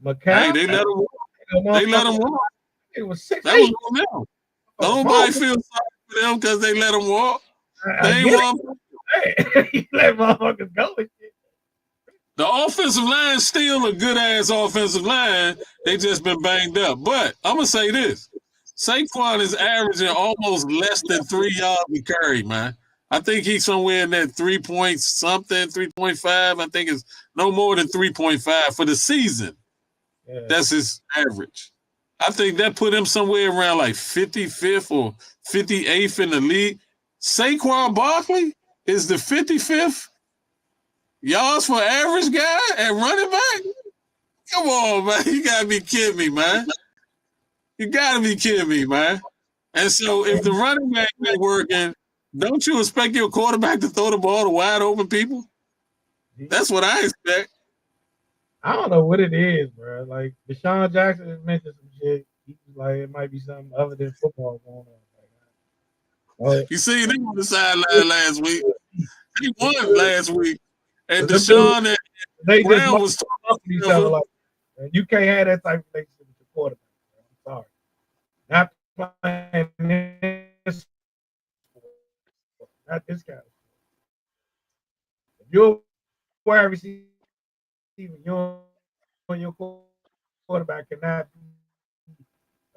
McCall. Hey, they let him walk. It was 6'8". That was on them. Nobody feels sorry for them because they let him walk. They ain't you let motherfuckers go with shit. The offensive line's still a good ass offensive line. They just been banged up. But I'm gonna say this: Saquon is averaging almost less than 3 yards a carry, man. I think he's somewhere in that 3 point something, 3.5. I think it's no more than 3.5 for the season. Yeah. That's his average. I think that put him somewhere around like 55th or 58th in the league. Saquon Barkley is the 55th yards for average guy at running back. Come on, man. You got to be kidding me, man. You got to be kidding me, man. And so if the running back ain't working, don't you expect your quarterback to throw the ball to wide open people? That's what I expect. I don't know what it is, bro. Like Deshaun Jackson has mentioned some shit. He's like, it might be something other than football going on. You see, they on the sideline last week. He won last week. And Deshaun and Brown was talking to each other like, you can't have that type of relationship with your quarterback. I'm sorry. Not playing this, not this kind of stuff. If you're a wide receiver, you're on your quarterback cannot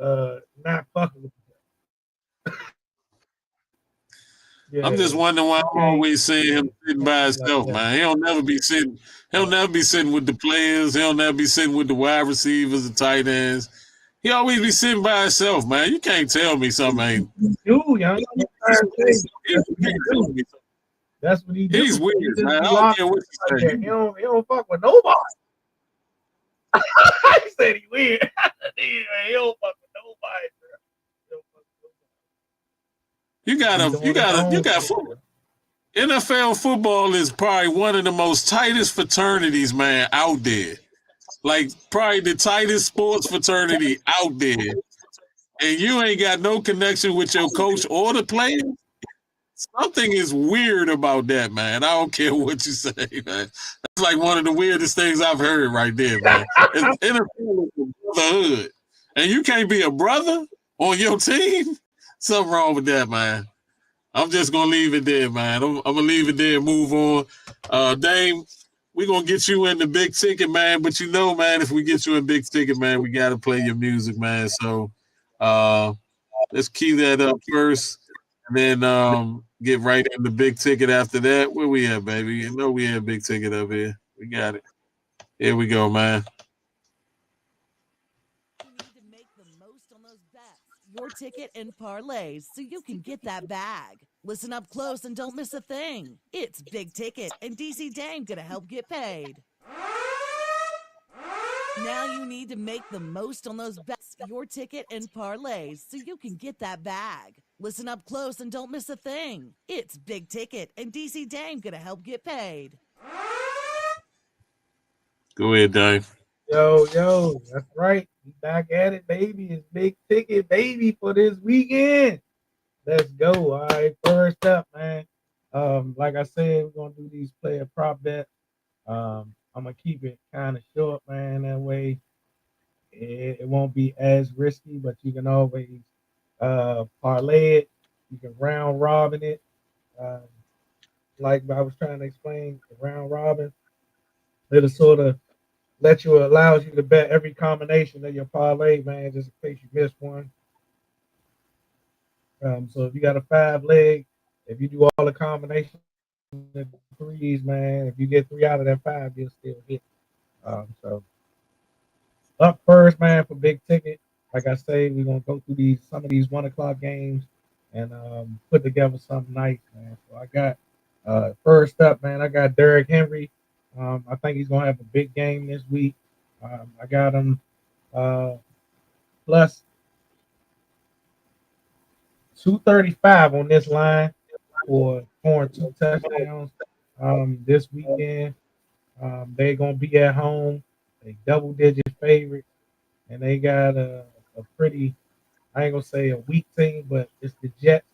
not fucking with you. Yeah. I'm just wondering why I'm always seeing him sitting by himself, man. He'll never be sitting with the players. He'll never be sitting with the wide receivers, the tight ends. He always be sitting by himself, man. You can't tell me something ain't. That's what he do. He's weird, man. I don't care what you say. He don't fuck with nobody. He said he weird. He don't fuck with nobody, bro. You got football. NFL football is probably one of the most tightest fraternities, man, out there. Like probably the tightest sports fraternity out there. And you ain't got no connection with your coach or the players. Something is weird about that, man. I don't care what you say, man. That's like one of the weirdest things I've heard right there, man. NFL is a brotherhood. And you can't be a brother on your team? Something wrong with that, man. I'm just going to leave it there, man. I'm going to leave it there and move on. Dame, we're going to get you in the big ticket, man. But you know, man, if we get you in big ticket, man, we got to play your music, man. So let's key that up first. And then get right in the big ticket after that. Where we at, baby? You know we have big ticket up here. We got it. Here we go, man. your ticket and parlays so you can get that bag. Listen up close and don't miss a thing. It's Big Ticket, and DC Dame gonna help get paid. Now you need to make the most on those bets, your ticket and parlays so you can get that bag. Listen up close and don't miss a thing. It's Big Ticket, and DC Dame gonna help get paid. Go ahead, Dave. Yo, that's right. We back at it, baby. It's Big Ticket, baby, for this weekend. Let's go. All right, first up, man. Like I said, we're gonna do these player prop bets. I'm gonna keep it kind of short, man. That way, it won't be as risky, but you can always parlay it. You can round robin it. Um, like I was trying to explain, the round robin, it'll sort of allows you to bet every combination of your parlay, man, just in case you miss one. So if you got a 5 leg, if you do all the combinations of threes, man, if you get 3 out of that 5, you'll still hit. So up first, man, for Big Ticket. Like I say, we're gonna go through some of these 1 o'clock games and put together something nice, man. So I got first up, man. I got Derrick Henry. I think he's gonna have a big game this week. I got him plus 235 on this line for scoring 2 touchdowns this weekend. They're gonna be at home, a double-digit favorite, and they got a pretty, I ain't gonna say a weak team, but it's the Jets.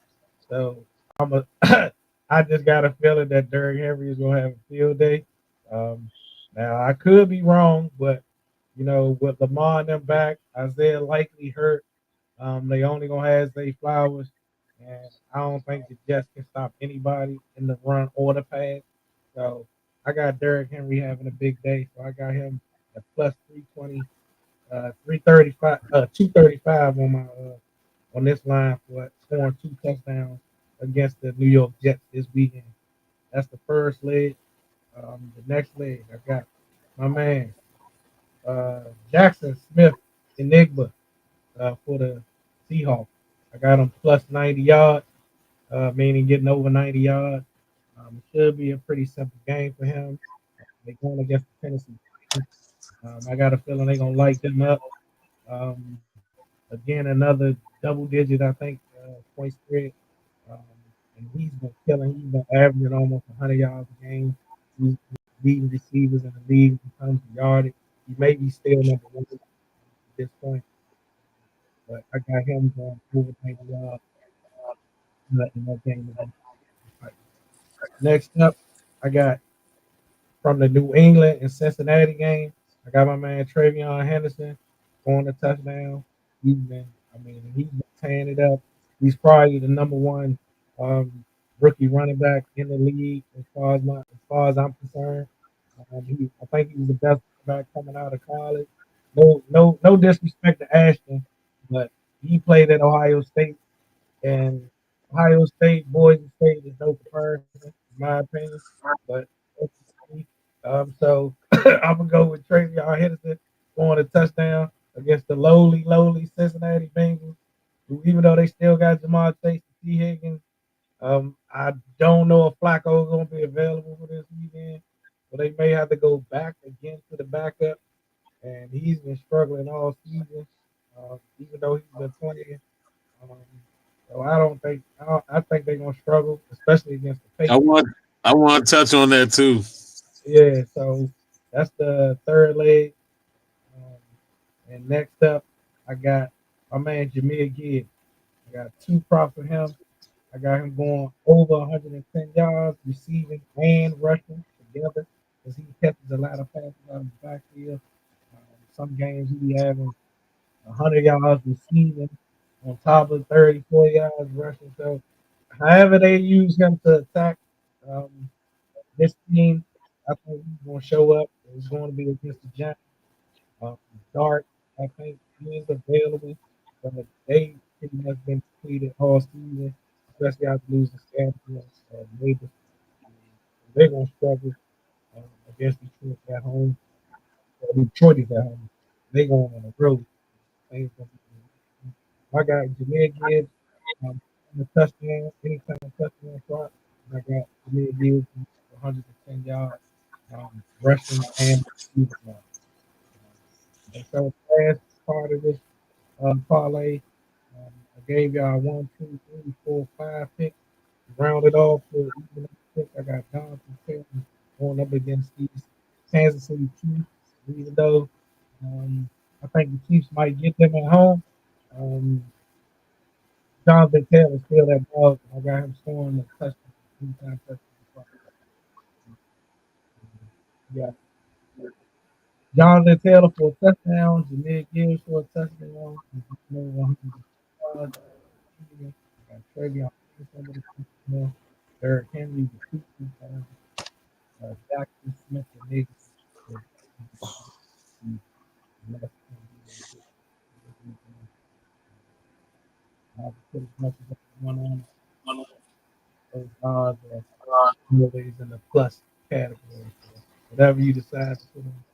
So I just got a feeling that Derrick Henry is gonna have a field day. Now I could be wrong, but with Lamar and them back, Isaiah likely hurt. They only gonna have Zay Flowers, and I don't think the Jets can stop anybody in the run or the pass. So I got Derrick Henry having a big day. So I got him at plus 320, 335, 235 on this line for scoring 2 touchdowns against the New York Jets this weekend. That's the first leg. The next leg, I got my man Jackson Smith Enigma for the Seahawks. I got him plus 90 yards, meaning getting over 90 yards. It should be a pretty simple game for him. They're going against the Tennessee Titans. I got a feeling they're going to light them up. Again, another double digit, I think, point spread. Um, and he's been killing. He's been averaging almost 100 yards a game. He's leading receivers in the league in terms of yardage. He may be still number 1 at this point, but I got him going over 90 yards in that game. Next up, I got from the New England and Cincinnati game. I got my man Travion Henderson scoring a touchdown. He's been tearing it up. He's probably the number 1 rookie running back in the league as far as I'm concerned. I think he's the best back coming out of college. No disrespect to Ashton, but he played at Ohio State, and Ohio State, Boise State is no comparison, in my opinion. But so I'm gonna go with Travion Henderson scoring a touchdown against the lowly Cincinnati Bengals, who, even though they still got Jamar Chase and T. Higgins, I don't know if Flacco is gonna be available for this weekend, so they may have to go back again to the backup. And he's been struggling all season, even though he's been playing. So I think they're gonna struggle, especially against the Patriots. I want to touch on that too. Yeah, so that's the third leg. And next up, I got my man Jahmyr Gibbs. I got 2 props for him. I got him going over 110 yards, receiving and rushing together, because he catches a lot of passes out of the backfield. Some games he be having 100 yards receiving on top of 34 yards rushing. So however they use him to attack this team, I think he's going to show up. It's going to be against the Giants. Dart, I think he is available, but they pretty much been depleted all season, especially after losing Stanford. They're going to struggle against Detroit at home. Detroit is at home. They going on the road. I got Jameer Gibbs on the touchdown, anytime touchdown shot. I got Jameer Gibbs 110 yards rushing and receiving. And so last part of this parlay, I gave y'all 1, 2, 3, 4, 5 picks. Rounded off for even pick. I got Jonathan Taylor going up against these Kansas City Chiefs. Even though I think the Chiefs might get them at home, Jonathan Taylor still that dog. I got him scoring a touchdown. Anytime touchdown. Yeah. Jonathan Taylor for a touchdown. Jameer Gibbs for a touchdown. I got Travion Henderson, Derrick Henry, the 2 times. Jackson Smith, the niggas. I'll put as much as I want on those odds are always in the plus category. So whatever you decide to put on,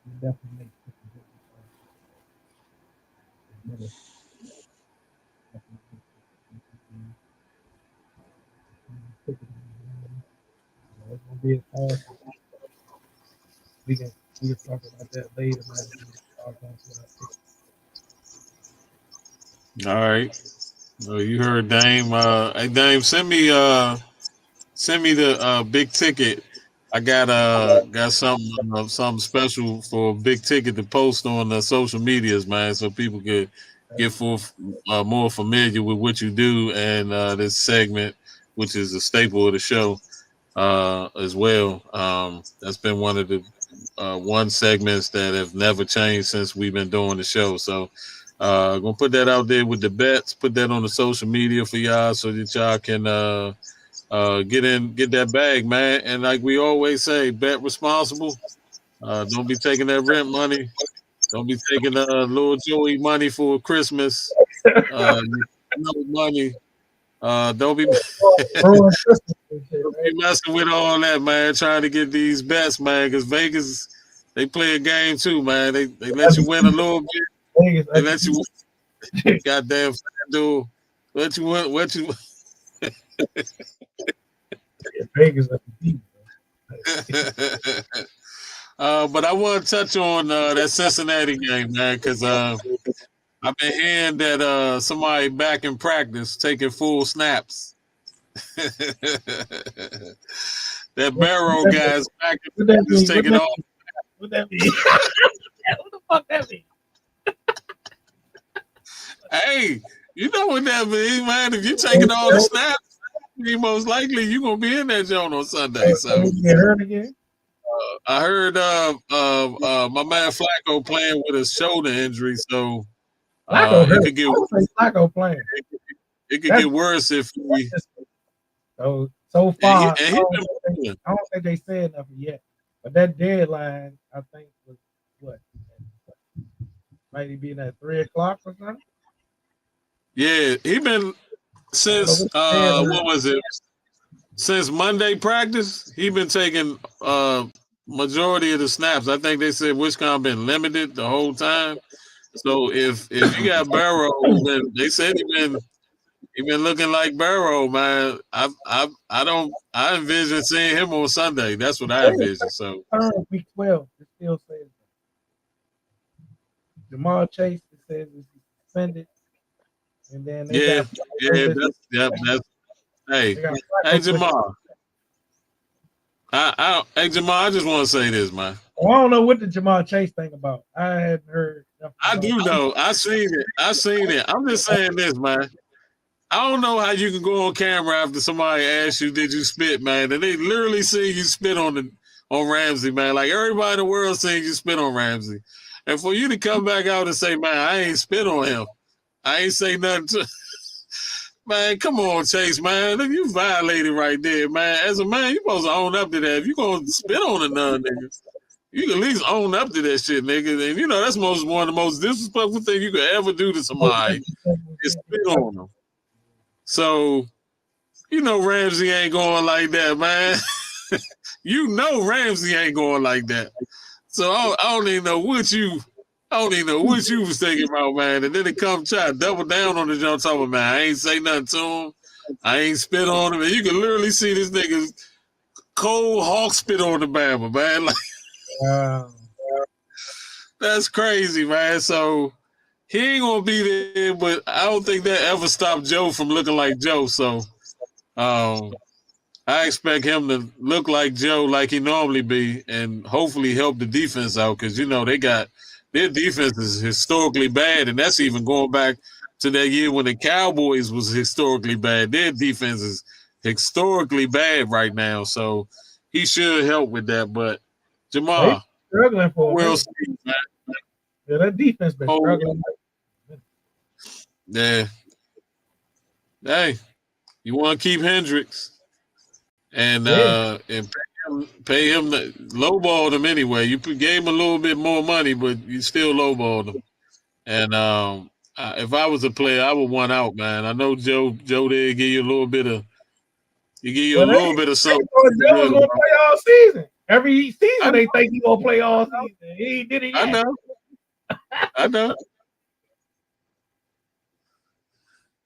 you definitely make difference. It's gonna be a fast. We can talk about that later, man. All right. Well, you heard Dame. Hey Dame, send me the big ticket. I got something special for big ticket to post on the social medias, man, so people could get more familiar with what you do and this segment, which is a staple of the show as well. That's been one of the one segments that have never changed since we've been doing the show. So gonna put that out there with the bets, put that on the social media for y'all so that y'all can get that bag, man. And like we always say, bet responsible. Don't be taking that rent money. Don't be taking little Joey money for Christmas. Money. Don't be messing with all that, man. Trying to get these bets, man, because Vegas, they play a game too, man. They let you win a little bit. They let you goddamn FanDuel. Let you win. What you? Vegas. But I want to touch on that Cincinnati game, man, because I've been hearing that somebody back in practice taking full snaps. That Barrow guy's back in practice taking off. What that mean? What the fuck that mean? Hey, you know what that means, man. If you're taking all the snaps, most likely you're gonna be in that joint on Sunday. So get hurt again. I heard my man Flacco playing with a shoulder injury, so it could get Flacco playing. It could get worse if we. So far, I don't think they said nothing yet. But that deadline, I think, was what? Might he be at 3:00 or something? Yeah, he been since what was it? Since Monday practice, he been taking majority of the snaps. I think they said Wisconsin been limited the whole time. So if you got Barrow, they said he been looking like Barrow, man. I envision seeing him on Sunday. That's what I envision. So week 12, it still says Jamal Chase, it says is suspended. And then that's hey Jamal. Hey Jamal, I just want to say this, man. Well, I don't know what the Jamal Chase thing about. I hadn't heard. I do know. I seen it. I'm just saying this, man. I don't know how you can go on camera after somebody asks you, "Did you spit, man?" And they literally see you spit on Ramsey, man. Like everybody in the world saying you spit on Ramsey, and for you to come back out and say, "Man, I ain't spit on him. I ain't say nothing to." Man, come on, Chase, man. Look, you violated right there, man. As a man, you supposed to own up to that. If you gonna spit on another nigga, you can at least own up to that shit, nigga. And you know that's one of the most disrespectful things you could ever do to somebody is spit on them. So, you know Ramsey ain't going like that, man. You know Ramsey ain't going like that. So I don't even know what you I don't even know what you was thinking about, man. And then they come try to double down on the jump talking, man. I ain't say nothing to him. I ain't spit on him. And you can literally see this nigga's cold hawk spit on the Bama, man. Like, that's crazy, man. So he ain't gonna be there, but I don't think that ever stopped Joe from looking like Joe. So I expect him to look like Joe like he normally be and hopefully help the defense out because, you know, they got their defense is historically bad, and that's even going back to that year when the Cowboys was historically bad. Their defense is historically bad right now, so he should help with that. But Jamal, struggling for we'll see, man. Yeah, that defense been struggling. Yeah. Hey, you want to keep Hendricks and pay him lowballed him anyway. You gave him a little bit more money, but you still lowballed him. And if I was a player, I would want out, man. I know Joe did give you a little bit of little bit of something. Joe was gonna play all season. Every season they think he's gonna play all season. He did it yet. I know.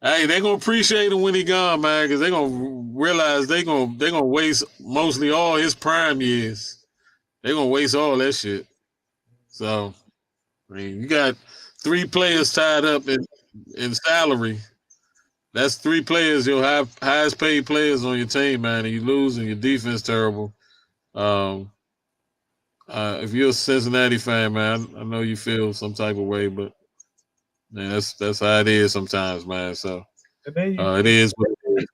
Hey, they're gonna appreciate him when he gone, man, because they're gonna realize they're gonna waste mostly all his prime years. They're gonna waste all that shit. So, I mean, you got 3 players tied up in salary. That's 3 players, your highest paid players on your team, man, and you lose and your defense terrible. If you're a Cincinnati fan, man, I know you feel some type of way, but man, that's how it is sometimes, man. So it is what it is.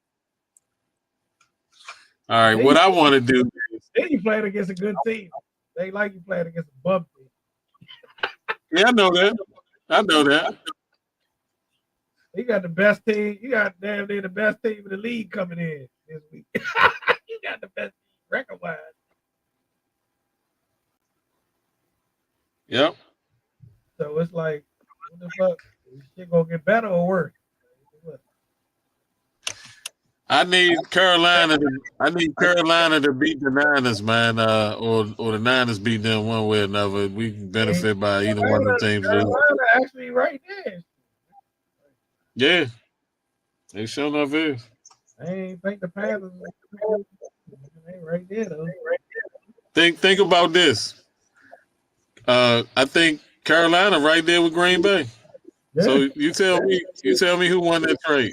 All right, what I want to do. Then you played against a good team. They like you playing against a bum team. Yeah, I know that. You got the best team. You got damn near the best team in the league coming in this week. You got the best team record-wise. Yep. So it's like, what the fuck? Is shit gonna get better or worse? I need Carolina to beat the Niners, man, or the Niners beat them one way or another. We can benefit by either one of the teams. Carolina actually right there. Yeah, they sure enough is. I ain't think the Panthers ain't right there though. Think about this. I think Carolina right there with Green Bay. Yeah. So you tell me who won that trade.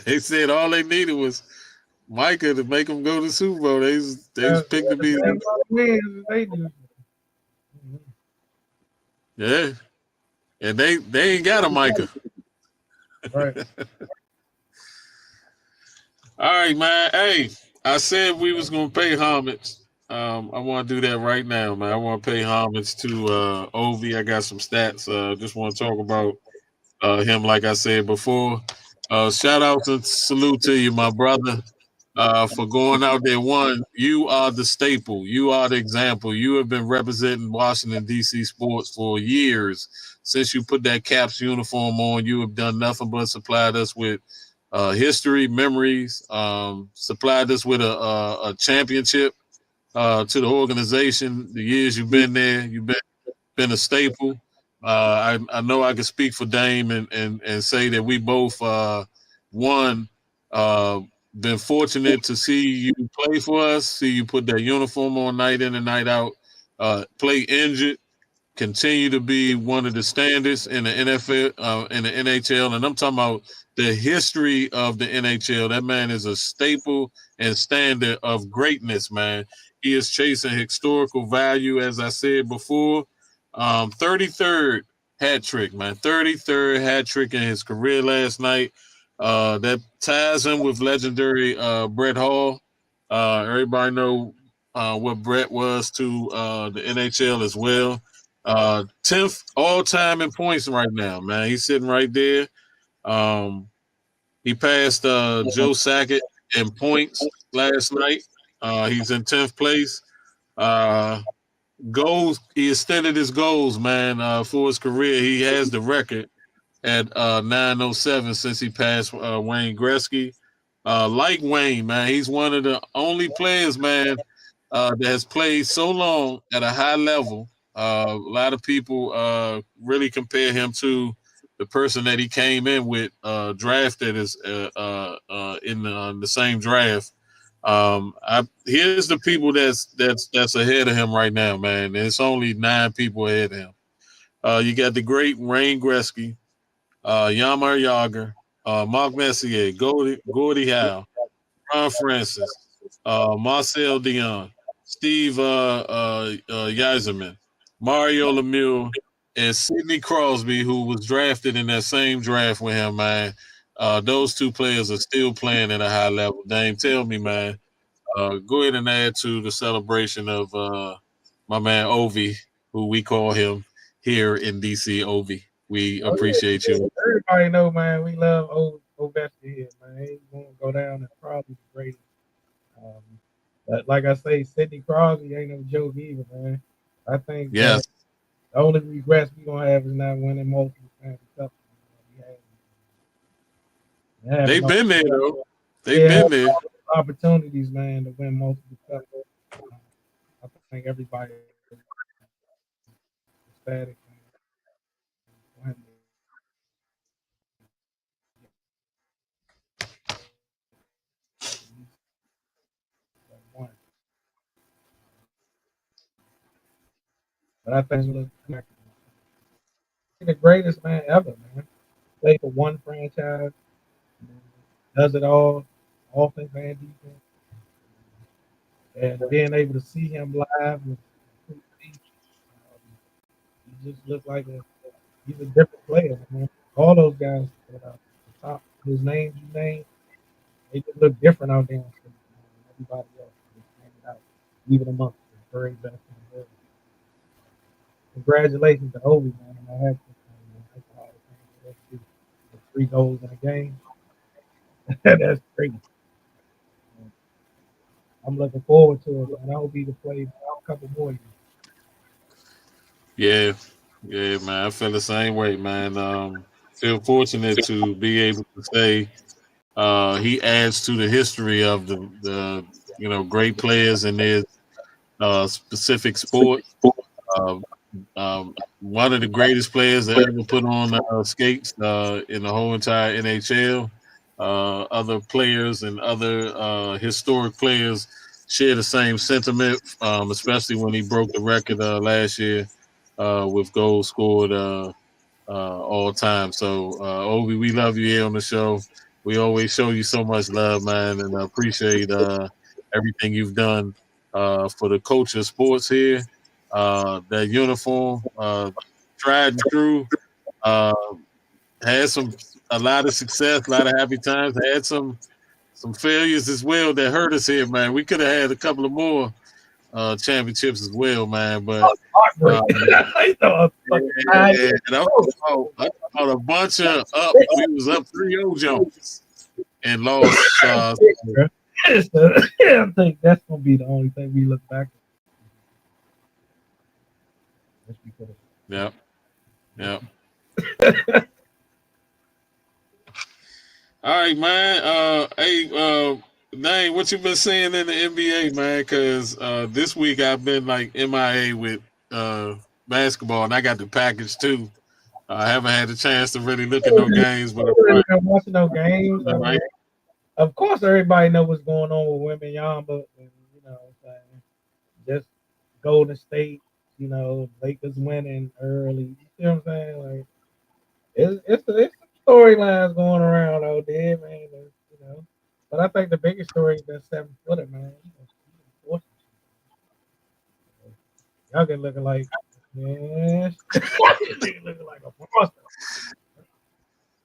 They said all they needed was Micah to make them go to the Super Bowl. They was picked to be. Yeah, and they ain't got a Micah. Right. All right, man. Hey, I said we was gonna pay homage. I want to do that right now, man. I want to pay homage to Ovi. I got some stats. Just want to talk about him, like I said before. Shout out and salute to you, my brother, for going out there. One, you are the staple. You are the example. You have been representing Washington, D.C. sports for years. Since you put that Caps uniform on, you have done nothing but supplied us with history, memories, supplied us with a championship to the organization. The years you've been there, you've been a staple. I know I can speak for Dame and say that we both been fortunate to see you play for us, see you put that uniform on night in and night out, play injured, continue to be one of the standards in the NFL, in the NHL, and I'm talking about the history of the NHL. That man is a staple and standard of greatness, man. He is chasing historical value, as I said before. 33rd hat trick, man. 33rd hat trick in his career last night. That ties him with legendary Brett Hall. Everybody know what Brett was to the NHL as well. 10th all-time in points right now, man. He's sitting right there. He passed Joe Sakic in points last night. He's in 10th place. Goals, he extended his goals, man, for his career. He has the record at 907 since he passed Wayne Gretzky. Like Wayne, man, he's one of the only players, man, that has played so long at a high level. A lot of people really compare him to the person that he came in with, drafted as in the same draft. Here's the people that's ahead of him right now, man. There's only 9 people ahead of him. You got the great Wayne Gretzky, Yammer Yager, Mark Messier, Gordie Howe, Ron Francis, Marcel Dion, Steve Yzerman, Mario Lemieux, and Sidney Crosby, who was drafted in that same draft with him, man. Those 2 players are still playing at a high level. Dame, tell me, man. Go ahead and add to the celebration of my man Ovi, who we call him here in DC, Ovi. We Oh appreciate yeah, you. everybody know, man. We love Ovechkin here, man. He's gonna go down as probably the greatest. Um, but like I say, Sidney Crosby ain't no joke either, man. I think that Yes, the only regrets we gonna have is not winning multiple Stanley Cups. We have they've enough, been there though. They've yeah, been there. opportunities, man, to win multiple cups. I think everybody is ecstatic. Man. But I think the greatest man ever, man. Play for one franchise, does it all, offense and defense, and being able to see him live with he just looked like he's a different player, man. All those guys that are the top, whose names you name, they just look different out there. Everybody else just hanging out, even amongst the very best in the world. Congratulations to Obi, man. I have to, that's a Hall of Fame. The 3 goals in a game. That's crazy. I'm looking forward to it, man. I hope he can play a couple more years. Yeah, yeah, man. I feel the same way, man. Feel fortunate to be able to say he adds to the history of the great players in their specific sport. Uh, One of the greatest players that ever put on skates in the whole entire NHL. Other players and other historic players share the same sentiment, especially when he broke the record last year with goals scored all time. So, Obi, we love you here on the show. We always show you so much love, man, and I appreciate everything you've done for the culture of sports here. That uniform, tried and true. Uh, had a lot of success, a lot of happy times. Had some failures as well that hurt us here, man. We could have had a couple of more championships as well, man. But Heartbreak. I know, yeah, and I thought a bunch of up. We was up 3-0 Jones and lost. I think that's gonna be the only thing we look back at. Yeah, yeah. All right, man. Dang, what you been seeing in the NBA, man? Because this week I've been like MIA with basketball, and I got the package too. I haven't had a chance to really look at no games, but I'm watching no games. I mean, of course, everybody know what's going on with Wembanyama, and just Golden State. Lakers winning early. You know what I'm saying? Like, it's storylines going around out there, man. But I think the biggest story is that 7-footer, man. Y'all get looking like, man, looking like a monster.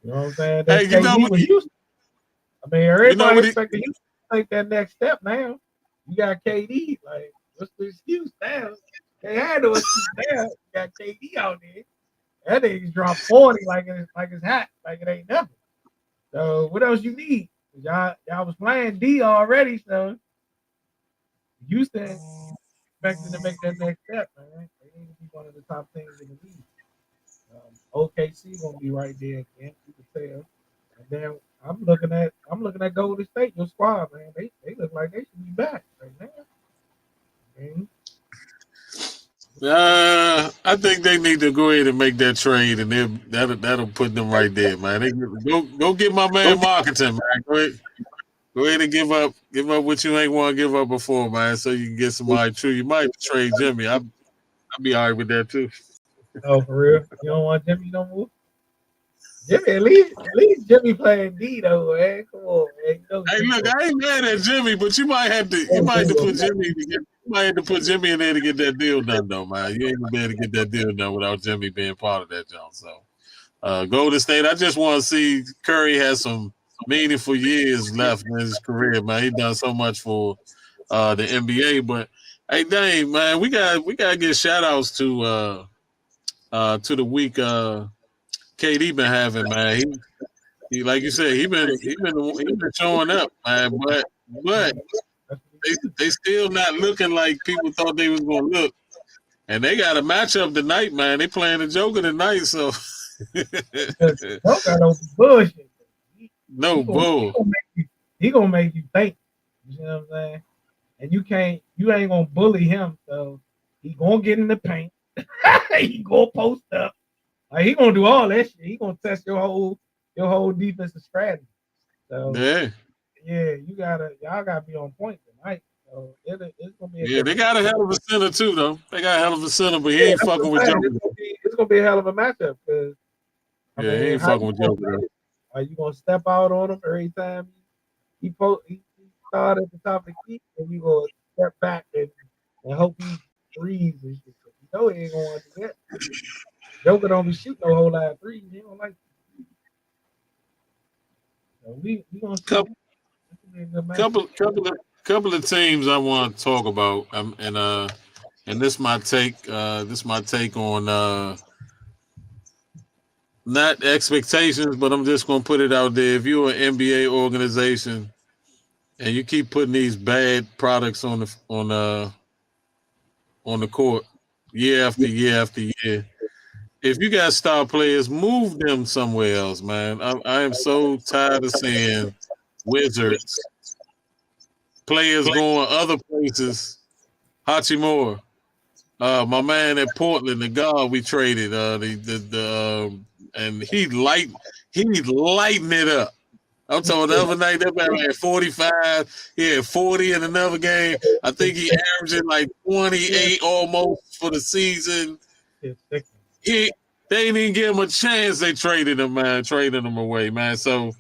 You know what I'm saying? That KD was Houston. I mean, everybody expected Houston to take that next step now. You got KD, like, what's the excuse now? They had no excuse now. You got KD out there. That nigga's dropped 40 like it's hot, like it ain't nothing. So what else you need? Y'all was playing D already, so Houston expecting to make that next step, man. They need to be one of the top teams in the league. OKC gonna be right there again, you can tell. And then I'm looking at Golden State, your squad, man. They look like they should be back right now. man. I think they need to go ahead and make that trade, and then that'll put them right there, man. They, go get my man Marketing, man. Go ahead and give up what you ain't want to give up before, man, so you can get somebody true. You might trade Jimmy. I'll be all right with that too. Oh, for real? You don't want Jimmy no more? Jimmy, at least Jimmy playing D though, man. Come on, man. Hey, look, I ain't mad at Jimmy, but you might have to put Jimmy in there to get that deal done, though, man. You ain't gonna be able to get that deal done without Jimmy being part of that, John. So, Golden State, I just want to see Curry has some meaningful years left in his career, man. He done so much for the NBA, but hey, dang, man, we gotta give shout outs to the week KD been having, man. He like you said, he been showing up, man. But they still not looking like people thought they was gonna look. And they got a matchup tonight, man. They playing the Joker tonight, so Joker don't be bullshit. He gonna make you think. You know what I'm saying? And you ain't gonna bully him, so he gonna get in the paint. He gonna post up. Like, he gonna do all that shit. He gonna test your whole defensive strategy. So yeah, y'all gotta be on point tonight. So it's gonna be they got a hell of a center too, though. They got a hell of a center, but he ain't fucking with Joker. It's gonna be a hell of a matchup because he ain't fucking with Joker. Are you gonna step out on him every time he start at the top of the key, and you gonna step back and hope he threes and shit? You know he ain't gonna want to do that. Joker don't be shooting no whole lot of threes. He don't like. So we gonna see couple of teams I want to talk about, and this my take. This my take on not expectations, but I'm just gonna put it out there. If you're an NBA organization and you keep putting these bad products on the court year after year after year, if you got star players, move them somewhere else, man. I am so tired of seeing Wizards players going other places. Hachimura, my man at Portland, the guard we traded, and he lighting it up. I'm talking the other night, that man had 45. He had 40 in another game. I think he averaging like 28 almost for the season. They didn't even give him a chance. They traded him away, man. So,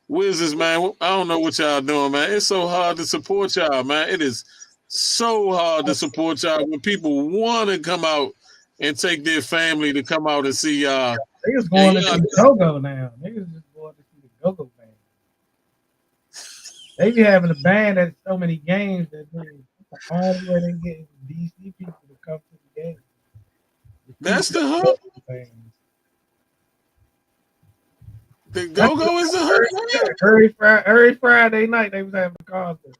Wizards, man, I don't know what y'all doing, man. It's so hard to support y'all, man. It is so hard to support y'all when people want to come out and take their family to come out and see y'all. Niggas going to see the go-go now. Niggas just going to see the go-go band. They be having a band at so many games that the only way they get DC people to come to the game. That's the hook. The go-go is the hook. Every Friday night they was having a concert.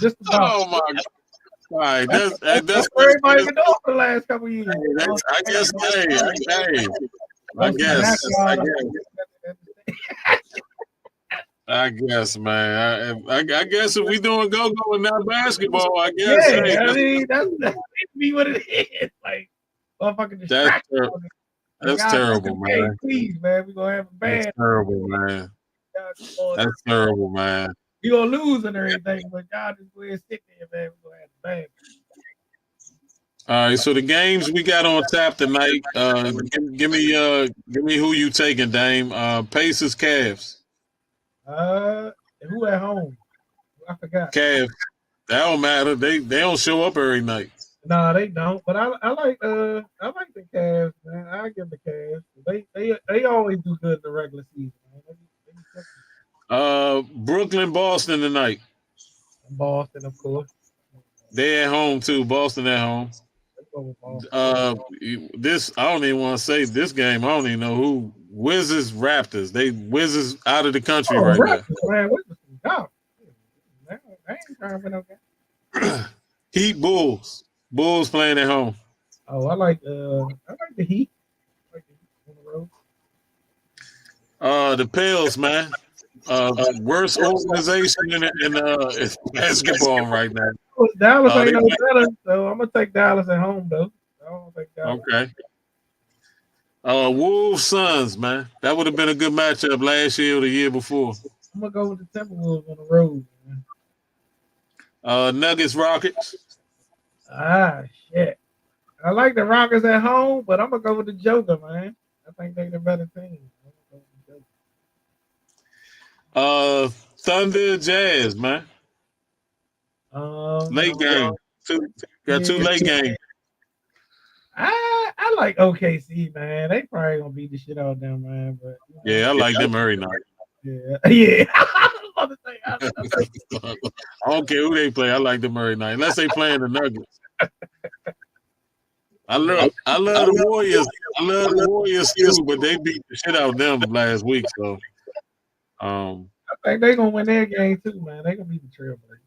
Just about. Oh my God. All right, that's everybody been doing for the last couple of years. I guess, man. I guess if we doing go-go and not basketball, I guess. Yeah, hey, I mean, that's be what it is. Like, motherfucking distraction. That's terrible, man. Hey, please, man, we gonna have a band. That's terrible, man. That's terrible, man. You gonna lose and everything, but y'all just go ahead and stick there, man. We gonna have a band. All right, so the games we got on tap tonight. Give me who you taking, Dame. Pacers, Cavs. Who at home? I forgot. Cavs. That don't matter. They don't show up every night. No, they don't. But I like the Cavs, man. I give the Cavs. They always do good in the regular season, man. Brooklyn, Boston tonight. Boston, of course. They at home too. Boston at home. This I don't even want to say this game. I don't even know who. Wizards, Raptors. They Wizards out of the country right Raptors, now. Man, I ain't trying for no game. Heat, Bulls. Bulls playing at home. Oh, I like the Heat. I like the Heat on the road. The Pels, man. Worst organization in basketball right now. Dallas ain't They no might- better, so I'm gonna take Dallas at home though. I don't think Dallas. Okay. Wolves Suns, man. That would have been a good matchup last year or the year before. I'm gonna go with the Timberwolves on the road. Man. Nuggets Rockets. Ah, shit. I like the Rockets at home, but I'm gonna go with the Joker, man. I think they're the better team. I'm gonna go with the Joker. Thunder Jazz, man. Late game. Got two late games. I like OKC, man. They probably gonna beat the shit out of them, man. But Yeah, I like them every night. Yeah, yeah. I was about to say, I don't care who they play. I like them every night, unless they playing the Nuggets. I love the Warriors. I love the Warriors too, but they beat the shit out of them last week. So, I think they're gonna win their game too, man. They gonna beat the Trailblazers.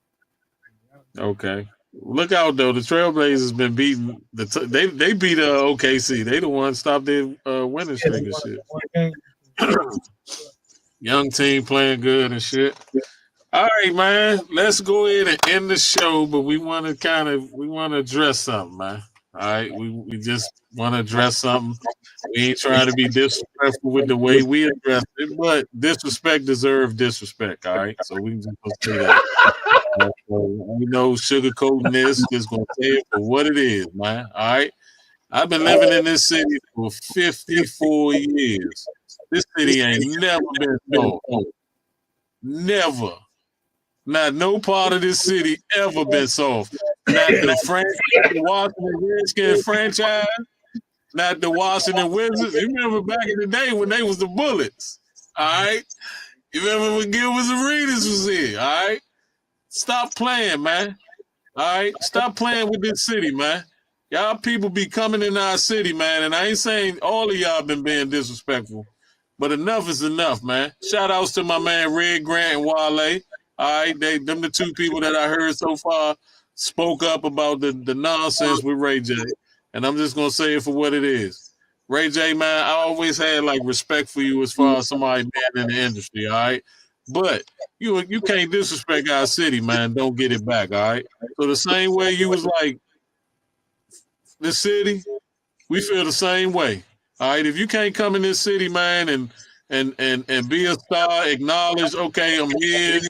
Okay. Look out though, the Trailblazers been beating they beat OKC. They the ones stopped their winning streak and shit. Young team playing good and shit. All right, man. Let's go ahead and end the show, but we want to address something, man. All right, we just want to address something. We ain't trying to be disrespectful with the way we address it, but disrespect deserves disrespect. All right, so we just gonna say that. So we know sugarcoating this is gonna say it for what it is, man. All right, I've been living in this city for 54 years. This city ain't never been sold. Never. Not no part of this city ever been soft. Not the Washington Redskins franchise, not the Washington Wizards. You remember back in the day when they was the Bullets, all right? You remember when Gilbert Arenas was here, all right? Stop playing, man. All right? Stop playing with this city, man. Y'all people be coming in our city, man, and I ain't saying all of y'all been being disrespectful, but enough is enough, man. Shout outs to my man Red Grant and Wale. All right, them the two people that I heard so far spoke up about the nonsense with Ray J. And I'm just gonna say it for what it is. Ray J, man, I always had like respect for you as far as somebody being in the industry, all right? But you can't disrespect our city, man. Don't get it back, all right? So the same way you was like the city, we feel the same way. All right. If you can't come in this city, man, and be a star, acknowledge, okay, I'm here.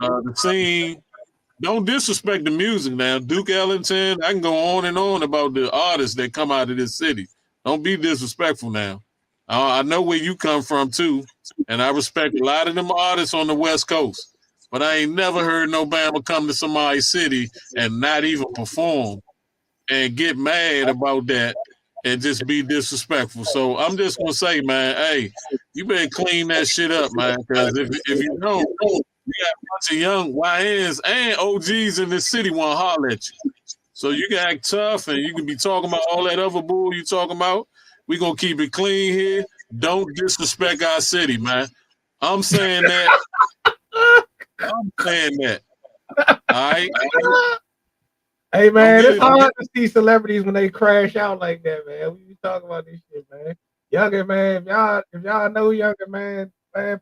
The scene. Don't disrespect the music now. Duke Ellington, I can go on and on about the artists that come out of this city. Don't be disrespectful now. I know where you come from too, and I respect a lot of them artists on the West Coast. But I ain't never heard no Bama come to somebody's city and not even perform and get mad about that and just be disrespectful. So I'm just gonna say, man, hey, you better clean that shit up, man. Because if you don't, you got a bunch of young YNs and OGs in this city want to holler at you. So you can act tough and you can be talking about all that other bull you talking about. We're going to keep it clean here. Don't disrespect our city, man. I'm saying that. I'm saying that. All right? Hey, man, it's hard to see celebrities when they crash out like that, man. We be talking about this shit, man. Younger man, if y'all know younger man,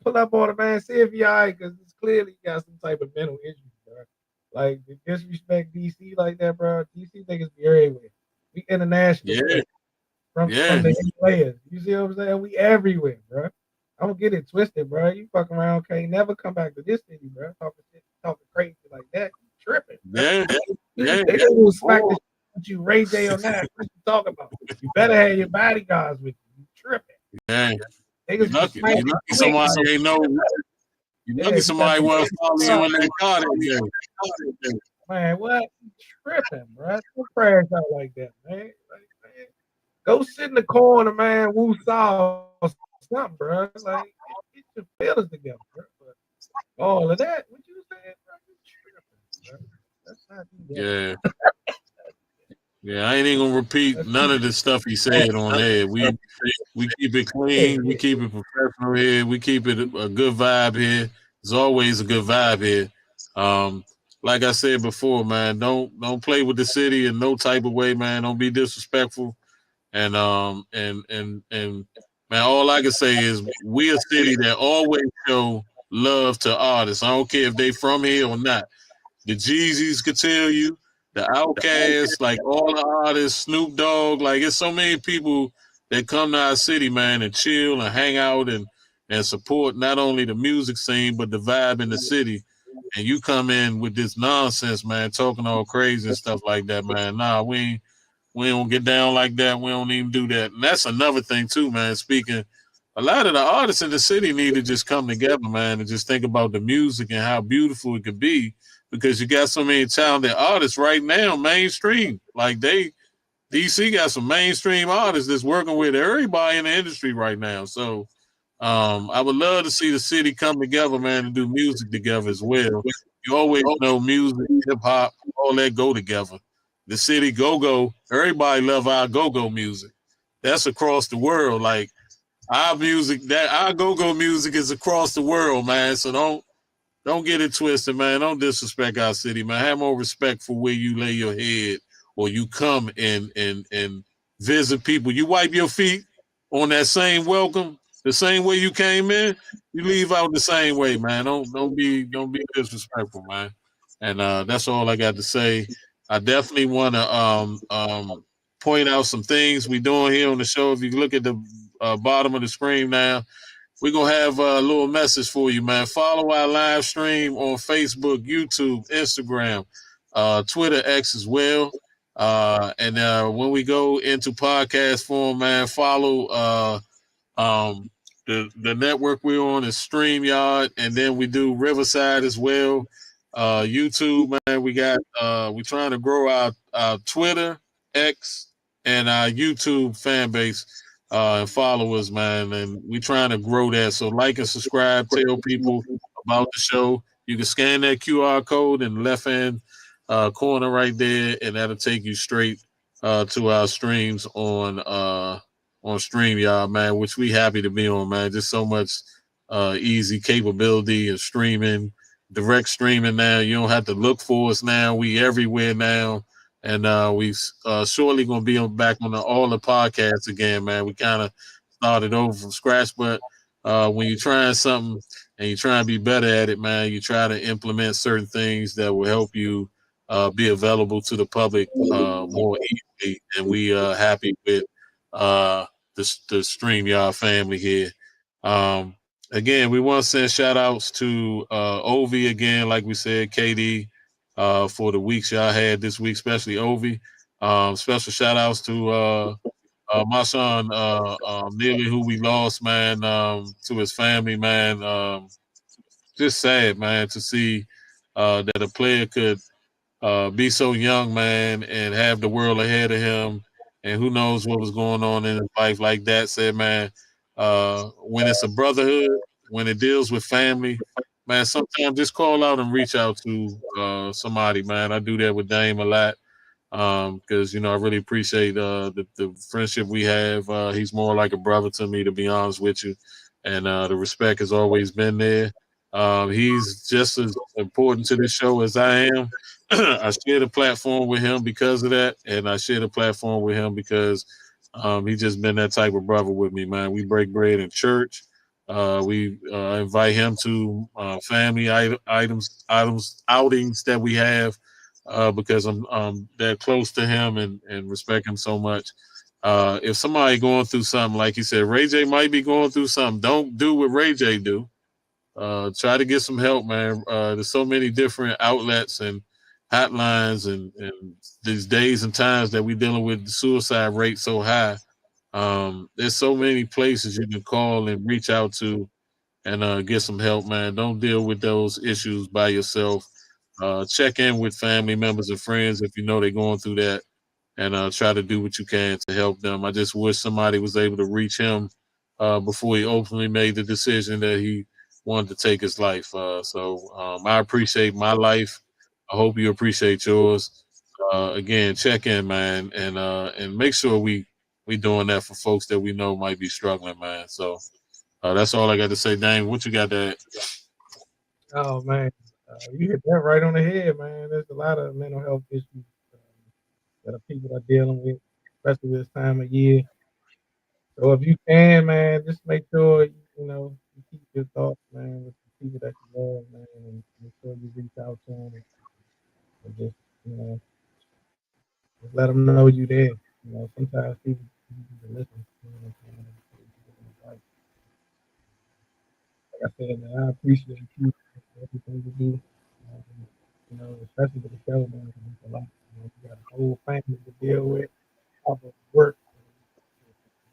pull up on it, man. See if he all right, because it's clearly got some type of mental issues, bro. Like, to disrespect DC like that, bro. DC niggas be everywhere. We international. Yeah. From the players. You see what I'm saying? We everywhere, bro. I don't get it twisted, bro. You fuck around, can't never come back to this city, bro. Talking crazy like that. You tripping. Yeah. They gonna smack the shit with you, Ray J on that. What you talking about? You better have your bodyguards with you. You tripping. Yeah. You lucky somebody ain't know. You lucky somebody wasn't following you in their car that day. Man, what? You tripping, bro. Don't crash out like that, man. Man. Go sit in the corner, man. Woo saw something, bro. Like, get your feelings together, bro. But all of that, what you saying, bro? You tripping, bro. That's not yeah. Yeah, I ain't even gonna repeat none of the stuff he said on there. We keep it clean, we keep it professional here, we keep it a good vibe here. There's always a good vibe here. Like I said before, man, don't play with the city in no type of way, man. Don't be disrespectful. And man, all I can say is we're a city that always show love to artists. I don't care if they from here or not. The Jeezys could tell you, the Outkast, like all the artists, Snoop Dogg, like it's so many people that come to our city, man, and chill and hang out and support not only the music scene but the vibe in the city. And you come in with this nonsense, man, talking all crazy and stuff like that, man. Nah, we don't get down like that. We don't even do that. And that's another thing too, man. Speaking, a lot of the artists in the city need to just come together, man, and just think about the music and how beautiful it could be because you got so many talented artists right now, mainstream. Like DC got some mainstream artists that's working with everybody in the industry right now. So I would love to see the city come together, man, and do music together as well. You always know music, hip hop, all that go together. The city go, everybody love our go music. That's across the world. Like our music, that our go music is across the world, man. So don't get it twisted, man. Don't disrespect our city, man. Have more respect for where you lay your head or you come and visit people. You wipe your feet on that same welcome, the same way you came in. You leave out the same way, man. Don't be disrespectful, man. And that's all I got to say. I definitely want to point out some things we doing here on the show. If you look at the bottom of the screen now, we're going to have a little message for you, man. Follow our live stream on Facebook, YouTube, Instagram, Twitter, X as well. And when we go into podcast form, man, follow the network we're on is StreamYard, and then we do Riverside as well. YouTube, man, we're trying to grow our Twitter, X, and our YouTube fan base and followers, man. And we're trying to grow that. So like and subscribe, tell people about the show. You can scan that QR code in the left hand corner right there, and that'll take you straight to our streams on StreamYard, man, which we happy to be on, man. Just so much easy capability and streaming, direct streaming now. You don't have to look for us now. We everywhere now. And we shortly going to be back on all the podcasts again, man. We kind of started over from scratch, but when you're trying something and you're trying to be better at it, man, you try to implement certain things that will help you be available to the public more easily. And we are happy with the StreamYard family here. Again, we want to send shout outs to Ovi again, like we said, KD, for the weeks y'all had this week, especially Ovi. Special shout outs to my son, Neely, who we lost, man, to his family, man. Just sad, man, to see that a player could be so young, man, and have the world ahead of him. And who knows what was going on in his life like that. Said, man, when it's a brotherhood, when it deals with family, man, sometimes just call out and reach out to somebody, man. I do that with Dame a lot because, I really appreciate the friendship we have. He's more like a brother to me, to be honest with you. And the respect has always been there. He's just as important to this show as I am. I share the platform with him because of that, and I share the platform with him because he's just been that type of brother with me, man. We break bread in church. We invite him to family outings that we have because I'm that close to him and respect him so much. If somebody going through something, like he said, Ray J might be going through something. Don't do what Ray J do. Try to get some help, man. There's so many different outlets and hotlines and these days and times that we're dealing with the suicide rate so high. There's so many places you can call and reach out to and get some help, man. Don't deal with those issues by yourself. Check in with family members and friends if you know they're going through that, and try to do what you can to help them. I just wish somebody was able to reach him before he openly made the decision that he wanted to take his life. So I appreciate my life. I hope you appreciate yours. Again, check in, man, and make sure we doing that for folks that we know might be struggling, man. So that's all I got to say. Dang, what you got to add? Oh man, you hit that right on the head, man. There's a lot of mental health issues that people are dealing with, especially this time of year. So if you can, man, just make sure you keep your thoughts, man, with the people that you love, man, and make sure you reach out to them. let them know you there. You know, sometimes people listen. You know, like I said, man, I appreciate you for everything you do. Um, you know, especially with the show, man. It's a lot. You know, you got a whole family to deal with, top of work.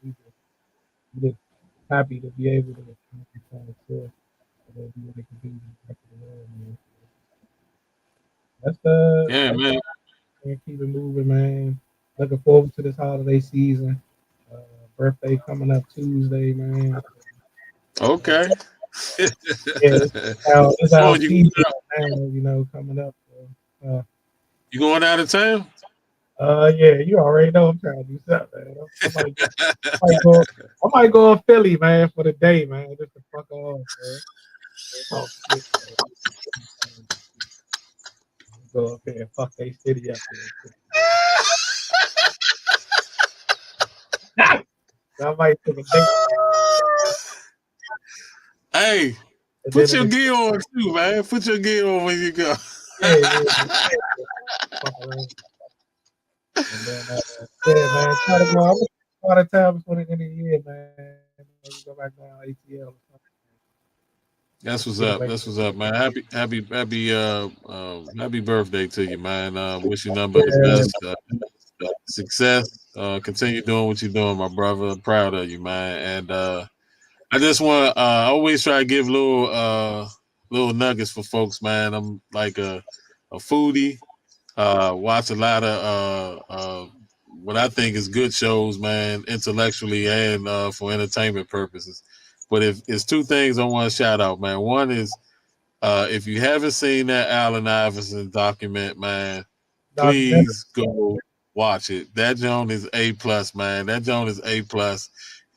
We just happy to be able to kind of share whatever you want to do. Man. That's Yeah, man. keep it moving, man. Looking forward to this holiday season. Uh, birthday coming up Tuesday, man. Okay. Yeah, it's So our you season, man, you know, coming up. So, you going out of town? yeah, you already know I'm trying to do something, man. I might go to Philly, man, for the day, man, just to fuck off, man. Oh, shit, man. Go up there and fuck they city up there. I might take a date. Hey, And put then your gear on too, man. Put your gear on when you go. yeah. Fuck around. And then, yeah, man, try to go out of town before the end of the year, man. Maybe go back down ATL or something. That's what's up. That's what's up, man. Happy birthday to you, man. Wish you nothing but the best, success. Continue doing what you're doing, my brother. I'm proud of you, man. And I just want to always try to give little nuggets for folks, man. I'm like a foodie. Watch a lot of what I think is good shows, man, intellectually and for entertainment purposes. But if it's two things I want to shout out, man. One is if you haven't seen that Allen Iverson document, man, please go watch it. That joint is A+, man. That joint is A+.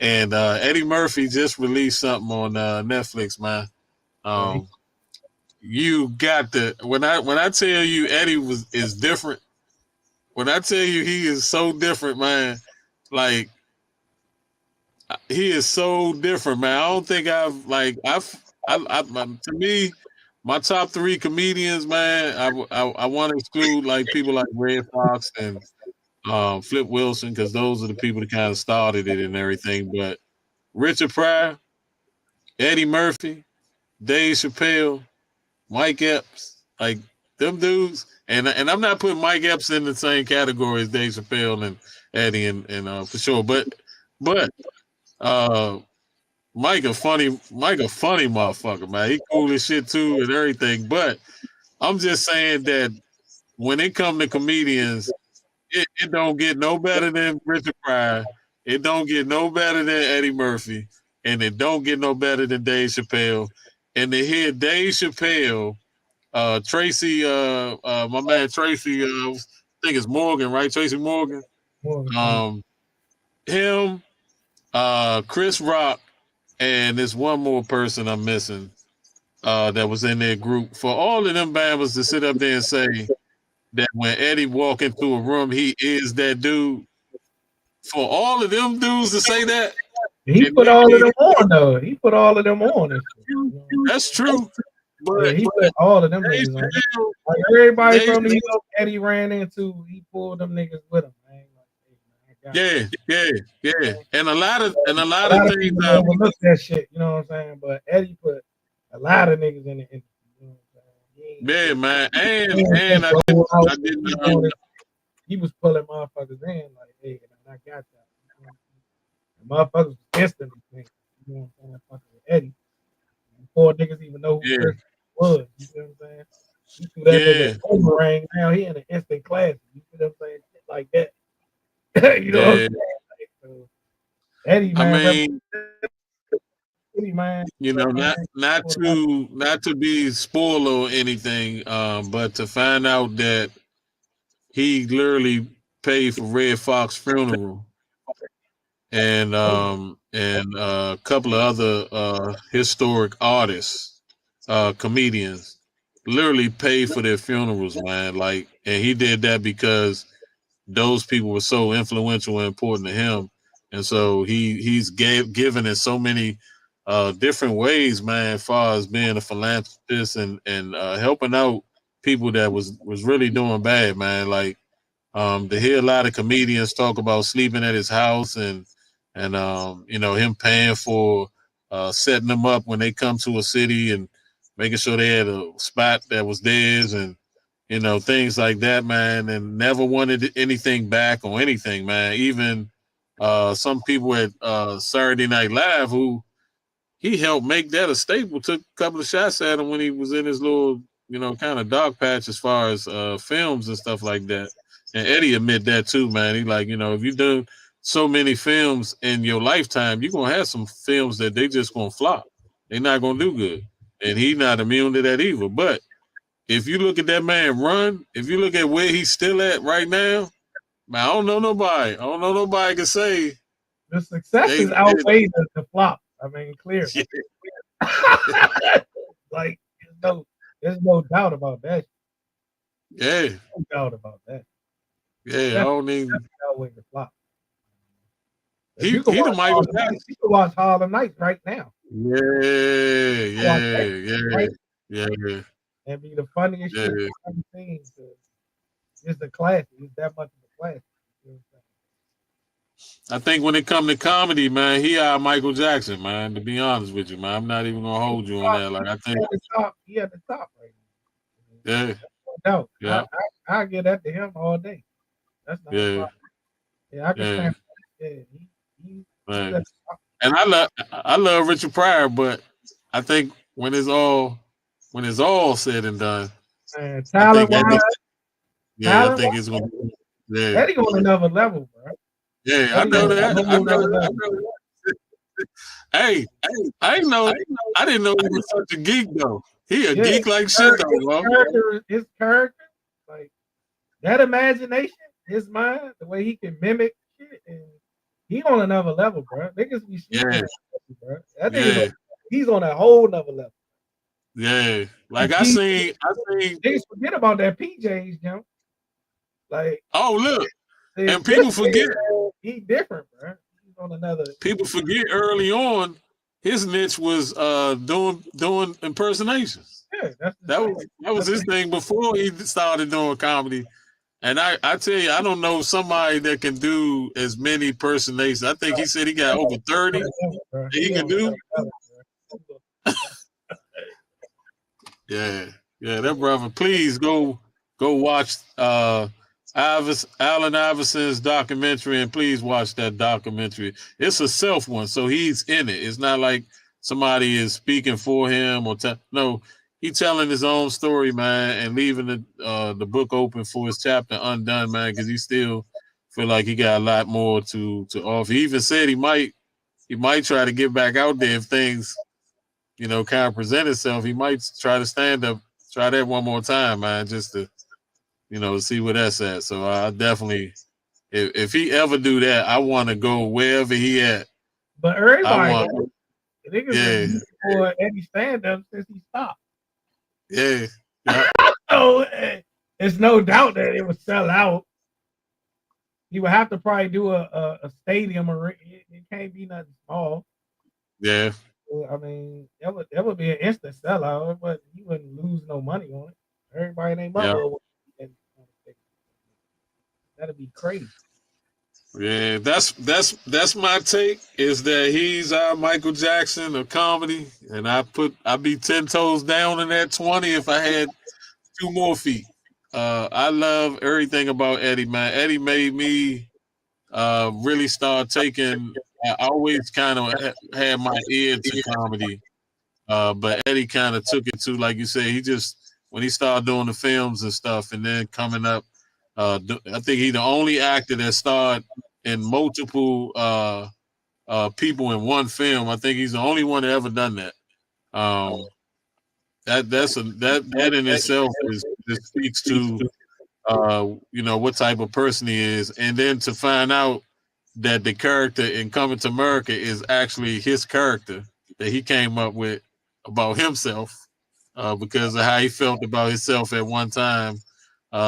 And Eddie Murphy just released something on Netflix, man. You got the when I tell you Eddie is different. When I tell you he is so different, man, like he is so different, man. I don't think to me, my top three comedians, man. I want to exclude like people like Red Fox and Flip Wilson because those are the people that kind of started it and everything. But Richard Pryor, Eddie Murphy, Dave Chappelle, Mike Epps, like them dudes. And I'm not putting Mike Epps in the same category as Dave Chappelle and Eddie and for sure. But Mike a funny motherfucker, man. He cool as shit too and everything. But I'm just saying that when it come to comedians, it don't get no better than Richard Pryor. It don't get no better than Eddie Murphy. And it don't get no better than Dave Chappelle. And to hear Dave Chappelle, Tracy, my man Tracy, I think it's Morgan, right? Tracy Morgan. Him, Chris Rock, and there's one more person I'm missing that was in their group. For all of them Bambas to sit up there and say that when Eddie walk into a room, he is that dude. For all of them dudes to say that. He put all of them on, though. He put all of them on. That's true. But yeah, he put all of them niggas on. Like everybody from New York Eddie ran into, he pulled them niggas with him, man. Yeah. And a lot of things overlook that shit, you know what I'm saying? But Eddie put a lot of niggas in the industry, you know what I'm saying? Yeah, man. And I didn't he was pulling motherfuckers in like, hey, I got that. And motherfuckers instantly think, you know what I'm saying, fucking with Eddie. Before niggas even know who person was, you know what I'm saying? He threw that nigga boomerang, now he in an instant class, you know what I'm saying? Shit like that. You know what I'm saying? Like, so, Eddie, man, I mean, Eddie, man, you know, not to be spoiled or anything, but to find out that he literally paid for Red Fox's funeral and a couple of other historic artists, comedians, literally paid for their funerals, man. Like, and he did that because those people were so influential and important to him, and so he's given in so many different ways, man, as far as being a philanthropist and helping out people that was really doing bad, man. Like To hear a lot of comedians talk about sleeping at his house and him paying for setting them up when they come to a city and making sure they had a spot that was theirs and things like that, man, and never wanted anything back or anything, man. Even some people at Saturday Night Live who he helped make that a staple, took a couple of shots at him when he was in his little, kind of dark patch as far as films and stuff like that. And Eddie admit that too, man. He like, if you do so many films in your lifetime, you're gonna have some films that they just gonna flop. They're not gonna do good. And he not immune to that either. But if you look at that man run, if you look at where he's still at right now, man, I don't know nobody can say the successes outweigh the flop. I mean, clear. Yeah. Like there's no doubt about that. Yeah. No doubt about that. Yeah, I don't even outweigh the flop. He the Michael Jackson. You can watch Harlem Nights right now. Yeah. And be the funniest shit I've ever seen. It's the classic. It's that much of a classic. I think when it comes to comedy, man, he Michael Jackson, man. To be honest with you, man, I'm not even gonna hold you on that. Like I think he at the top right now. Yeah. No doubt. Yeah. I give that to him all day. That's not a problem. Yeah, I can stand. Yeah. And I love Richard Pryor, but I think when it's all said and done, talent wise, I think it's gonna Eddie on another level, bro. Yeah, I know that. I know that. Hey, I didn't know he was such a geek though. He a geek like shit though. His character, like that imagination, his mind, the way he can mimic shit, and he on another level, bro. Niggas be shit, bro. That nigga, he's on a whole nother level. Yeah, like I seen. Niggas forget about that PJs, Jump. Like, oh look, and people forget. He different, bro. He's on another. People forget early on, his niche was doing impersonations. Yeah, that was his thing before he started doing comedy. And I tell you, I don't know somebody that can do as many impersonations. I think he said he got over 30 that he can do. Yeah, that brother. Please go watch Allen Iverson's documentary, and please watch that documentary. It's a self one, so he's in it. It's not like somebody is speaking for him or no. He's telling his own story, man, and leaving the book open for his chapter undone, man, because he still feel like he got a lot more to offer. He even said he might try to get back out there if things, kind of present itself. He might try to stand up, try that one more time, man, just to, see where that's at. So I definitely, if he ever do that, I want to go wherever he at. But everybody, niggas for any stand up since he stopped. Yeah. So there's no doubt that it would sell out. He would have to probably do a stadium, or it can't be nothing small. Yeah. I mean, that would be an instant sellout, but he wouldn't lose no money on it. Everybody named that'd be crazy. Yeah, that's my take, is that he's our Michael Jackson of comedy, and I'd be 10 toes down in that 20 if I had 2 more feet. I love everything about Eddie, man. Eddie made me really start taking. I always kind of had my ear to comedy, but Eddie kind of took it to, like you said, he just, when he started doing the films and stuff, and then coming up. I think he's the only actor that starred in multiple people in one film. I think he's the only one that ever done that. That in itself just speaks to what type of person he is, and then to find out that the character in Coming to America is actually his character that he came up with about himself, because of how he felt about himself at one time.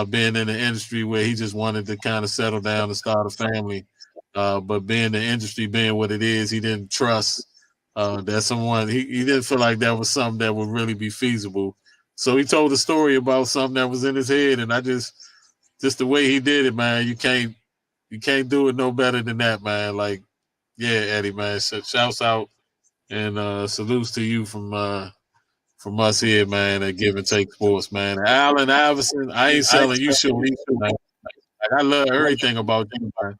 Being in the industry where he just wanted to kind of settle down and start a family. But being the industry being what it is, he didn't trust that someone, he didn't feel like that was something that would really be feasible. So he told a story about something that was in his head. And just the way he did it, man. You can't do it no better than that, man. Like, yeah, Eddie, man. So shouts out and salutes to you from us here, man, at Give and Take Sports, man. Allen Iverson, I ain't selling you shit, man. Like, I love everything about you, man.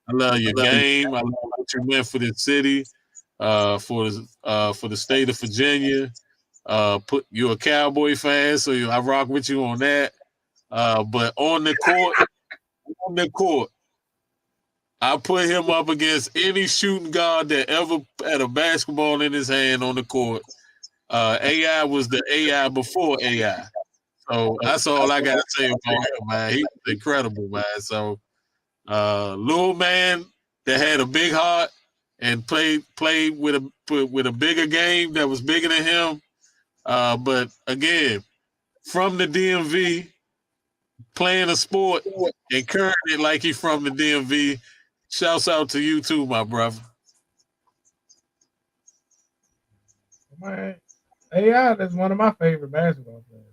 I love your game. I love what you meant for the city, for the state of Virginia. You're a Cowboy fan, so I rock with you on that. But on the court, I put him up against any shooting guard that ever had a basketball in his hand on the court. AI was the AI before AI. So that's all I got to say about him, man. He was incredible, man. So, little man that had a big heart and played with a bigger game that was bigger than him. But again, from the DMV, playing a sport and carrying it like he's from the DMV. Shouts out to you too, my brother. Man, AI is one of my favorite basketball players.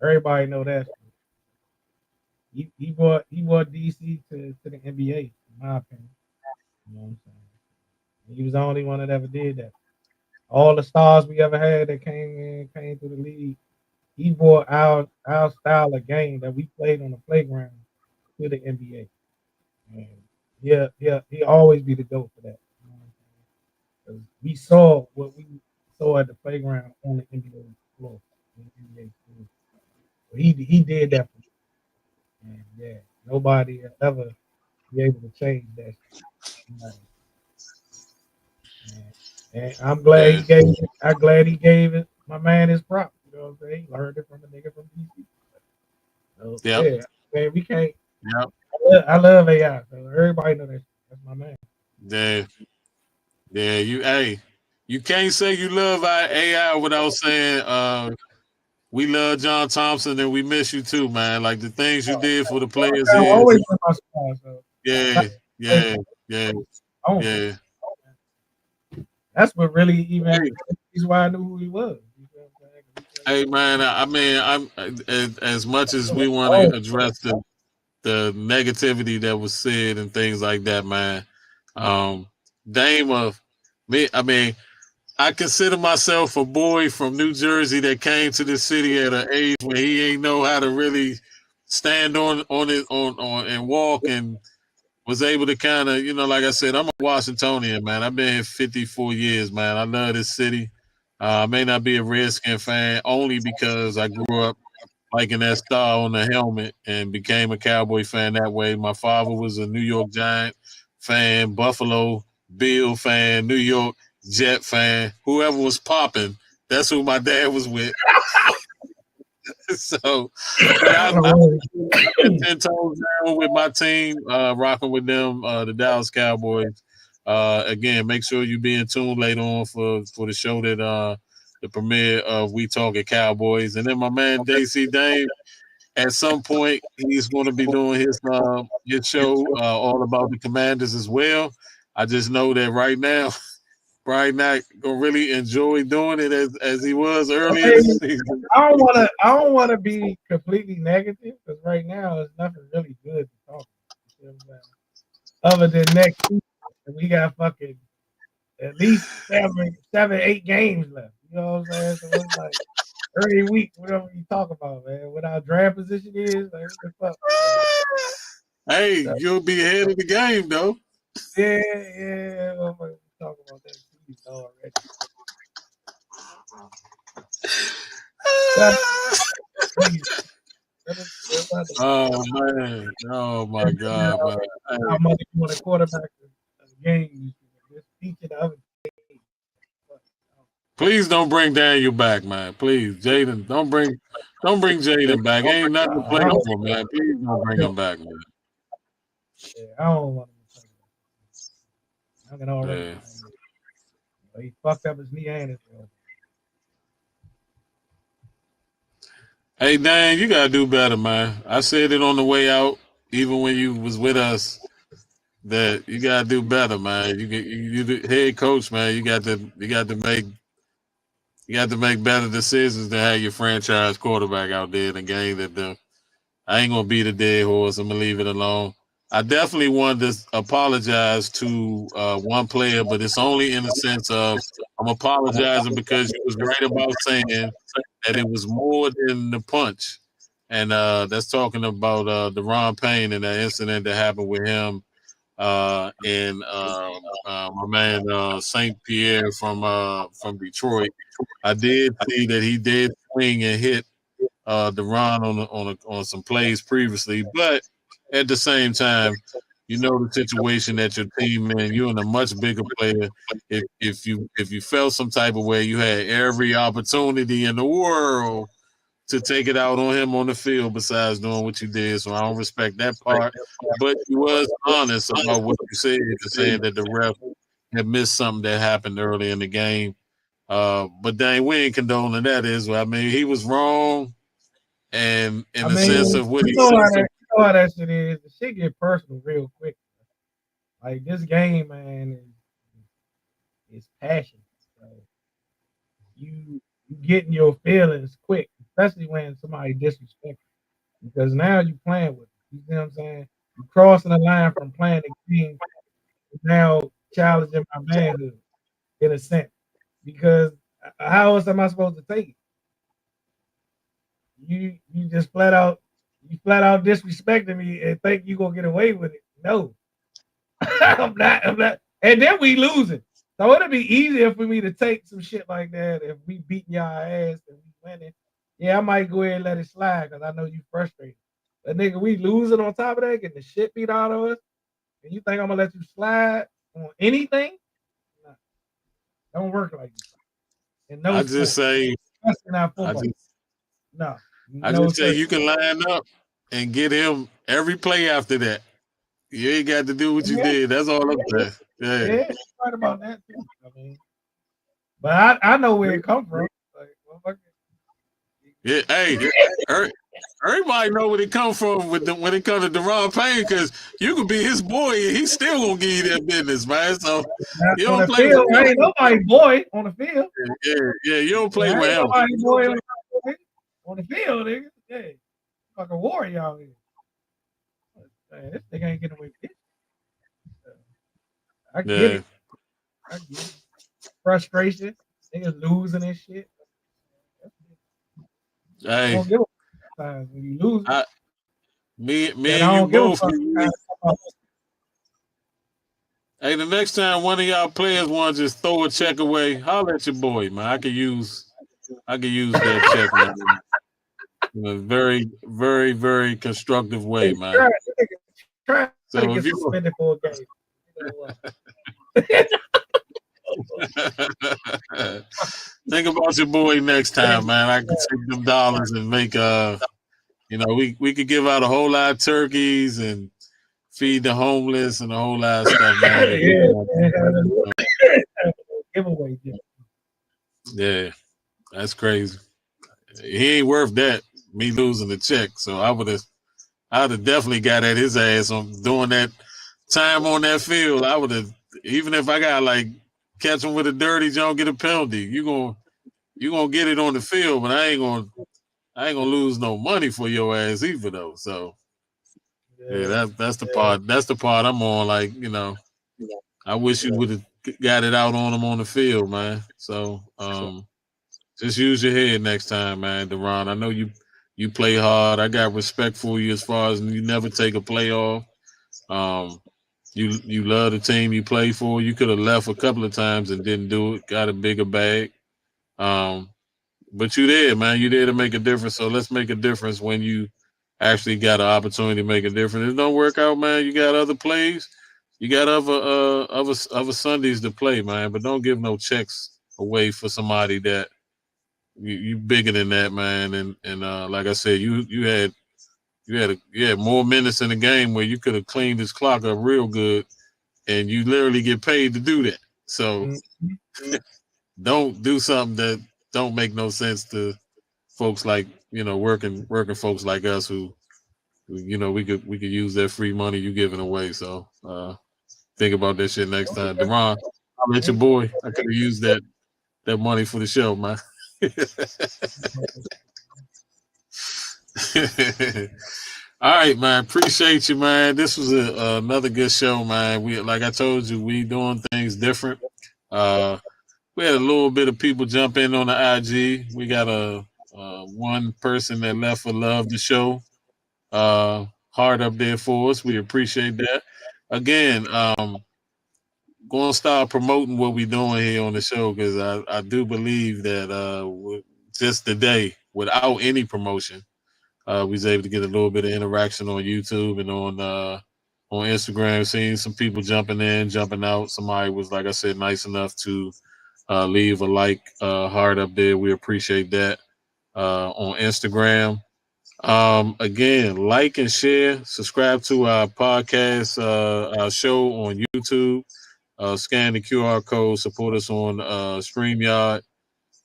Everybody know that. He brought DC to the NBA, in my opinion. You know what I'm saying? He was the only one that ever did that. All the stars we ever had that came through the league, he brought our style of game that we played on the playground to the NBA. And he'll always be the GOAT for that. You know what I'm saying? We saw what we saw at the playground on the NBA floor. The NBA floor. So he did that for me. And yeah, nobody will ever be able to change that. And I'm glad he gave it. I'm glad he gave it. My man his prop. You know what I'm saying? He learned it from a nigga from DC. So, yeah, man, we can't. Yep. I love AI. So everybody know that's my man. Yeah. You can't say you love our AI without saying we love John Thompson and we miss you too, man. Like the things you did for the players I here. always put my spot, so. Yeah. That's what really even is why I knew who he was. Hey man, I mean, I'm as much as we want to address the negativity that was said and things like that, man. Dame of me, I mean, I consider myself a boy from New Jersey that came to the city at an age when he ain't know how to really stand on it and walk, and was able to kind of, like I said, I'm a Washingtonian, man. I've been here 54 years, man. I love this city. I may not be a Redskin fan only because I grew up liking that star on the helmet and became a Cowboy fan that way. My father was a New York Giant fan, Buffalo Bill fan, New York Jet fan. Whoever was popping, that's who my dad was with. So, but I'm 10 toes down with my team, rocking with them, the Dallas Cowboys. Again, make sure you be in tune later on for the show that the premiere of We Talking Cowboys. And then my man DC Dame, at some point he's going to be doing his show all about the Commanders as well. I just know that right now, Brian not gonna really enjoy doing it as he was earlier this season. I don't wanna be completely negative because right now there's nothing really good to talk about. Other than next season, we got fucking at least 7-8 games left. You know what I'm saying? So it's like every week, whatever you talk about, man. What our draft position is, like, what the fuck? Hey, you'll be ahead of the game though. Yeah. We'll talk about that already. Oh man! Oh my God! Man. How much you want a quarterback a game? Please don't bring Daniel back, man. Please, Jaden, don't bring Jaden back. Ain't nothing to play for, man. Please don't bring him back, man. Yeah, I don't want him to play. I can already. Yeah. He fucked up his knee and his elbow. Hey, Dan, you gotta do better, man. I said it on the way out, even when you was with us, that you gotta do better, man. You the head coach, man. You got to make better decisions than have your franchise quarterback out there in the game that I ain't gonna beat a dead horse. I'm gonna leave it alone. I definitely wanted to apologize to one player, but it's only in the sense of I'm apologizing because you was right about saying that it was more than the punch, and that's talking about Deron Payne and that incident that happened with him and my man Saint Pierre from Detroit. I did see that he did swing and hit Deron on some plays previously, but at the same time, you know the situation that your team in. You're in a much bigger player. If you felt some type of way, you had every opportunity in the world to take it out on him on the field. Besides doing what you did, so I don't respect that part. But you was honest about what you said, saying that the ref had missed something that happened early in the game. But dang, we ain't condoning that. I mean, he was wrong, and in the sense of what he said. You know how that shit is. The shit get personal real quick. Like this game, man, is passion. So you getting your feelings quick, especially when somebody disrespects you. Because now you playing with them. You see what I'm saying? You crossing the line from playing the game to now challenging my manhood in a sense. Because how else am I supposed to take it? You just flat out disrespecting me and think you gonna get away with it. No. I'm not. And then we losing. So it'd be easier for me to take some shit like that if we beating y'all ass and we winning. Yeah, I might go ahead and let it slide because I know you frustrated. But nigga, we losing on top of that, getting the shit beat out of us. And you think I'm gonna let you slide on anything? No. Don't work like that. And no, I just say, no. I just say you can line up and get him every play after that. You ain't got to do what you did. That's all I'm saying. Yeah, right about that too. I mean, but I know where it come from. Like, yeah, hey, everybody know where it come from when it comes to Deron Payne, because you can be his boy and he's still gonna give you that business, man. So you don't play with him. Ain't nobody boy on the field. Yeah, you don't play with him. Nobody boy on the field, nigga. Yeah, like a warrior out here. Man, this nigga ain't getting away with it. I get it. Frustration. Niggas losing and shit. Hey, don't give a when you lose. Me and you both. Hey, the next time one of y'all players want to just throw a check away, holler at your boy, man. I could use that check, man. In a very, very, very constructive way, man. Try to get suspended for a game. Think about your boy next time, man. I could take them dollars and make we could give out a whole lot of turkeys and feed the homeless and a whole lot of stuff, man. Giveaway. Yeah, that's crazy. He ain't worth that, me losing the check. So I'd have definitely got at his ass on doing that time on that field. I would have, even if I got like catch him with a dirty jump, get a penalty. You gonna get it on the field, but I ain't gonna lose no money for your ass either though. So yeah, that's the part. That's the part I'm on. Like, I wish you would have got it out on him on the field, man. So just use your head next time, man, Deron. I know you play hard. I got respect for you as far as you never take a play off. You love the team you play for. You could have left a couple of times and didn't do it. Got a bigger bag. But you there, man. You there to make a difference. So let's make a difference when you actually got an opportunity to make a difference. If it don't work out, man, you got other plays. You got other Sundays to play, man. But don't give no checks away for somebody that you bigger than that, man. And like I said, you had more minutes in the game where you could have cleaned this clock up real good, and you literally get paid to do that. So don't do something that don't make no sense to folks like working folks like us who we could use that free money you giving away. So think about that shit next time. Deron, I'll let your boy. I could have used that money for the show, man. All right, man. Appreciate you, man. This was another good show, man. We, like I told you, we doing things different. Uh, we had a little bit of people jump in on the IG. We got a one person that left for love the show. Hard up there for us. We appreciate that. Again, going to start promoting what we're doing here on the show because I do believe that just today, without any promotion, we was able to get a little bit of interaction on YouTube and on Instagram. Seeing some people jumping in, jumping out. Somebody was, like I said, nice enough to leave a like heart up there. We appreciate that on Instagram. Again, like and share, subscribe to our podcast, our show on YouTube. Scan the QR code, support us on StreamYard.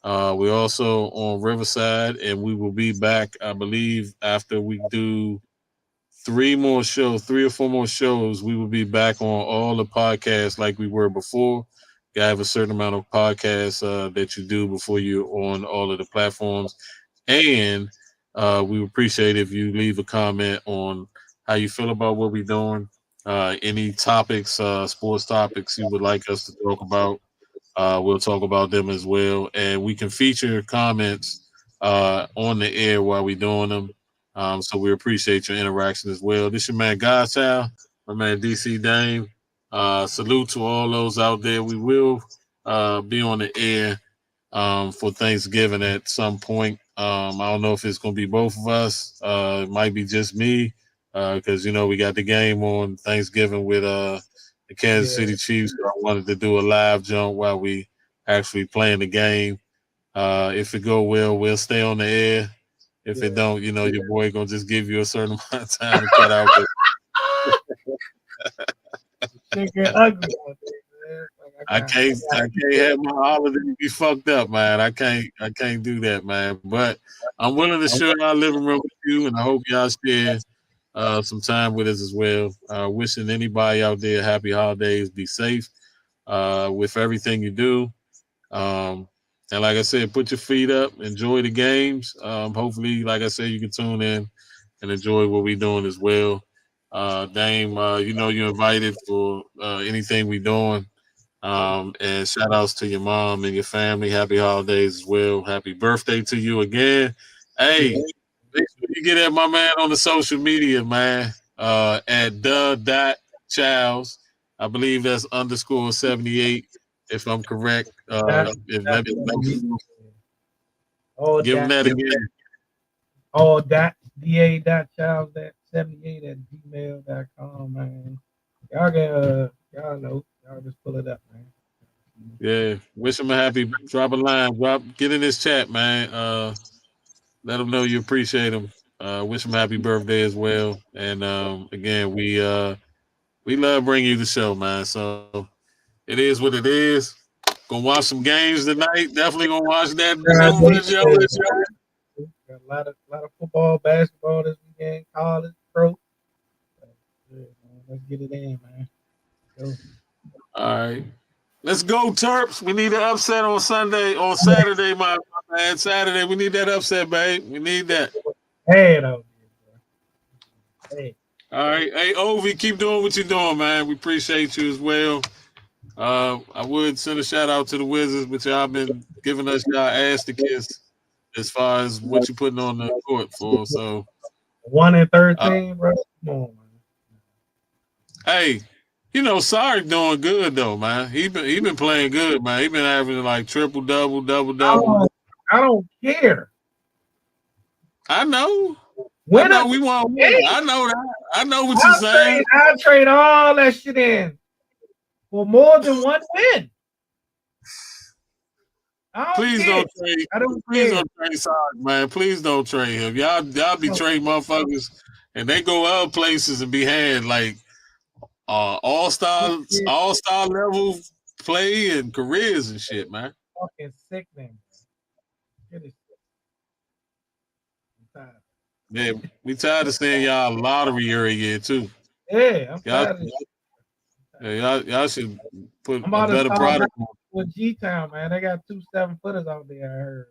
We're also on Riverside, and we will be back, I believe, after we do three or four more shows. We will be back on all the podcasts like we were before. You have a certain amount of podcasts that you do before you're on all of the platforms. And we would appreciate if you leave a comment on how you feel about what we're doing. Any topics, sports topics you would like us to talk about. We'll talk about them as well. And we can feature comments on the air while we're doing them. So we appreciate your interaction as well. This your man Godchild, my man DC Dame. Salute to all those out there. We will be on the air for Thanksgiving at some point. I don't know if it's going to be both of us. It might be just me because, we got the game on Thanksgiving with the Kansas City Chiefs. So I wanted to do a live jump while we actually playing the game. If it go well, we'll stay on the air. If it don't, your boy going to just give you a certain amount of time to cut out. I can't have my holiday be fucked up, man. I can't do that, man. But I'm willing to share our living room with you, and I hope y'all share some time with us as well. Wishing anybody out there happy holidays. Be safe with everything you do. And like I said, put your feet up, enjoy the games. Hopefully, like I said, you can tune in and enjoy what we're doing as well. Dame, you're invited for anything we're doing. And shout outs to your mom and your family. Happy holidays as well. Happy birthday to you again. Hey, make sure you get at my man on the social media, man. At the.childs. I believe that's _78, if I'm correct. Give him that again. Oh, da.childs@78@gmail.com, man. Y'all can y'all know. Y'all just pull it up, man. Yeah. Wish him a happy. Drop a line. Get in this chat, man. Let him know you appreciate him. Wish him happy birthday as well. And again, we love bringing you the show, man. So it is what it is. Gonna watch some games tonight. Definitely gonna watch that. Got a lot of football, basketball this weekend, college, pro. Let's get it in, man. Go. All right. Let's go, Terps. We need an upset on Saturday, my man. Saturday, we need that upset, babe. We need that. Hey, though. Hey. All right. Hey, Ovi, keep doing what you're doing, man. We appreciate you as well. I would send a shout out to the Wizards, but y'all been giving us y'all ass to kiss as far as what you're putting on the court for. So 1-13, bro. Come on, man. Hey, Sark doing good though, man. He been playing good, man. He been averaging like triple double. I don't care. I know. We want win. I know that. I know what you're saying. I'll trade all that shit in for more than one win. Please don't trade. Please don't trade Sark, man. Please don't trade him. Y'all be trading motherfuckers, and they go other places and be had like all-star level play and careers and shit, man. Fucking sickening. Yeah, we tired of seeing y'all lottery every year too. Yeah, I'm tired. Y'all should put a better product on. With G-Town, man, they got 2 7-footers out there. I heard.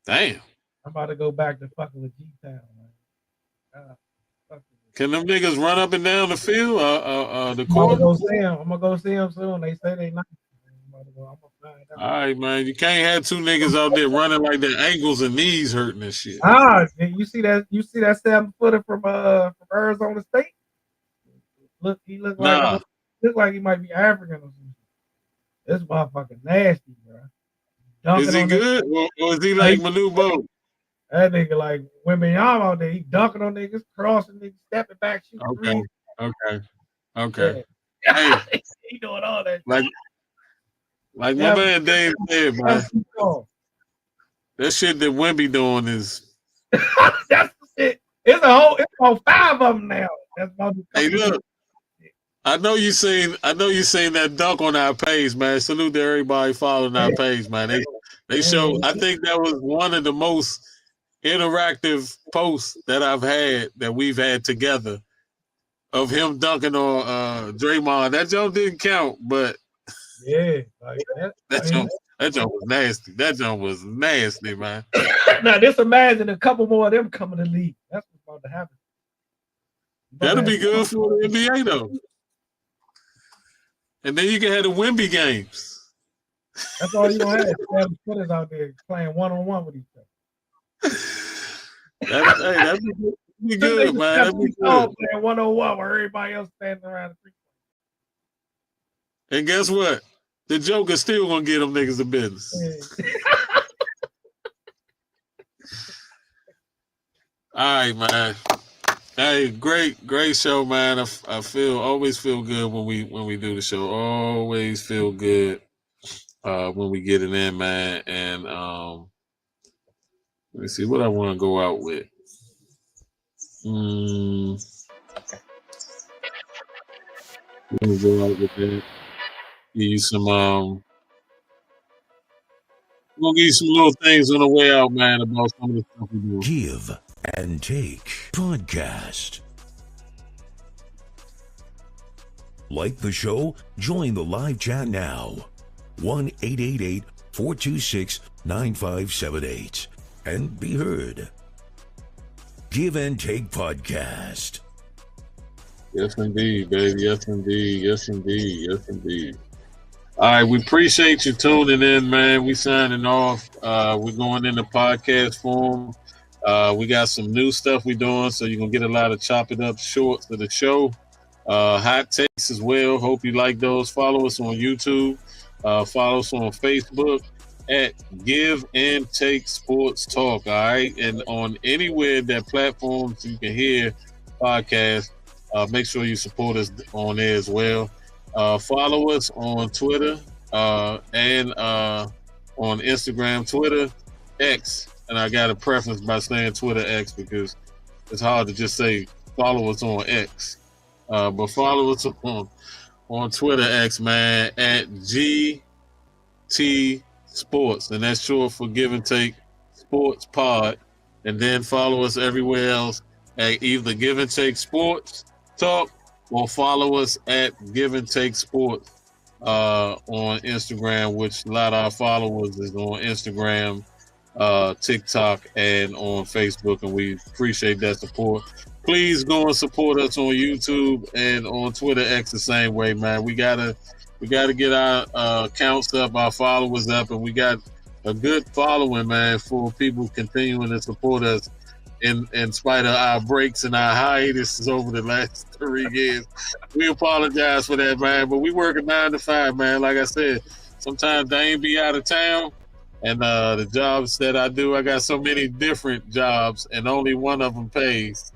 Damn. I'm about to go back to fucking with G-Town, man. Can them niggas run up and down the field? The I'm gonna court? go see him. I'm gonna go see him soon. They say they not. I'm gonna find out. All right, man. You can't have two niggas out there running like their ankles and knees hurting and shit. You see that? You see that 7-footer from Arizona State? Look, he look like he might be African or something. This motherfucker nasty, bro. Dunking Is he good, or is he like Manu Bo? That nigga like Wembanyama out there. He dunking on niggas, crossing niggas, stepping back, shooting. Okay. Yeah. Hey, he doing all that. Like my man Dave said, man. That shit that Wemby doing is. That's it. It's about 5 of them now. That's about. Hey, look. I know you seen that dunk on our page, man. Salute to everybody following our page, man. They show. I think that was one of the most interactive posts that we've had together of him dunking on Draymond. That jump didn't count, but yeah, like that jump was nasty. That jump was nasty, man. Now just imagine a couple more of them coming to the league. That's what's about to happen. That'll be good for the NBA though. And then you can have the Wemby games. That's all you gonna have. Seven footers out there playing 1-on-1 with each other. That'd be good, man. That'd be good. Playing 1-on-1 where everybody else standing around the free. And guess what? The Joker's still gonna get them niggas the business. All right, man. Hey, great show, man. I always feel good when we do the show. Always feel good when we get it in, man. And let me see what I want to go out with. Let me go out with that. Give you some we'll give you some little things on the way out, man, about some of the stuff we do. Give and Take podcast. Like the show? Join the live chat now. 1-888-426-9578 and be heard. Give and Take podcast. Yes, indeed, baby. Yes, indeed. Yes, indeed. Yes, indeed. All right, we appreciate you tuning in, man. We signing off. We're going into podcast form. We got some new stuff we doing, so you're going to get a lot of chop it up shorts of the show. Hot takes as well. Hope you like those. Follow us on YouTube. Follow us on Facebook at Give and Take Sports Talk, all right? And on anywhere that platforms you can hear podcasts, make sure you support us on there as well. Follow us on Twitter and on Instagram, Twitter, X. And I got a preference by saying Twitter X because it's hard to just say follow us on X. But follow us on Twitter X, man, at GT Sports. And that's short for Give and Take Sports Pod. And then follow us everywhere else at either Give and Take Sports Talk or follow us at Give and Take Sports on Instagram, which a lot of our followers is on Instagram, TikTok, and on Facebook, and we appreciate that support. Please go and support us on YouTube and on Twitter X the same way, man. We gotta get our counts up, our followers up, and we got a good following, man, for people continuing to support us in spite of our breaks and our hiatuses over the last 3 years. We apologize for that, man, but we work a 9 to 5, man. Like I said, sometimes they ain't be out of town, and the jobs that I do, I got so many different jobs, and only one of them pays.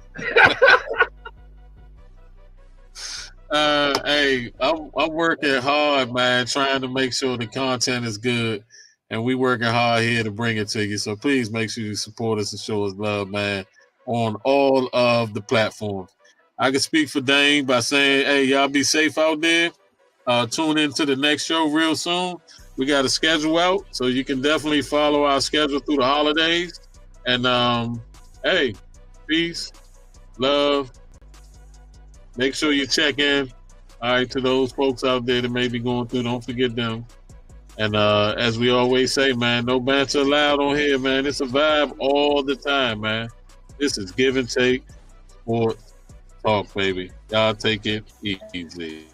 Hey, I'm working hard, man, trying to make sure the content is good, and we working hard here to bring it to you. So please make sure you support us and show us love, man, on all of the platforms. I can speak for Dane by saying, hey, y'all be safe out there. Tune into the next show real soon. We got a schedule out, so you can definitely follow our schedule through the holidays. And hey, peace, love. Make sure you check in. All right, to those folks out there that may be going through, don't forget them. And as we always say, man, no banter allowed on here, man. It's a vibe all the time, man. This is Give and Take Sports Talk, baby. Y'all take it easy.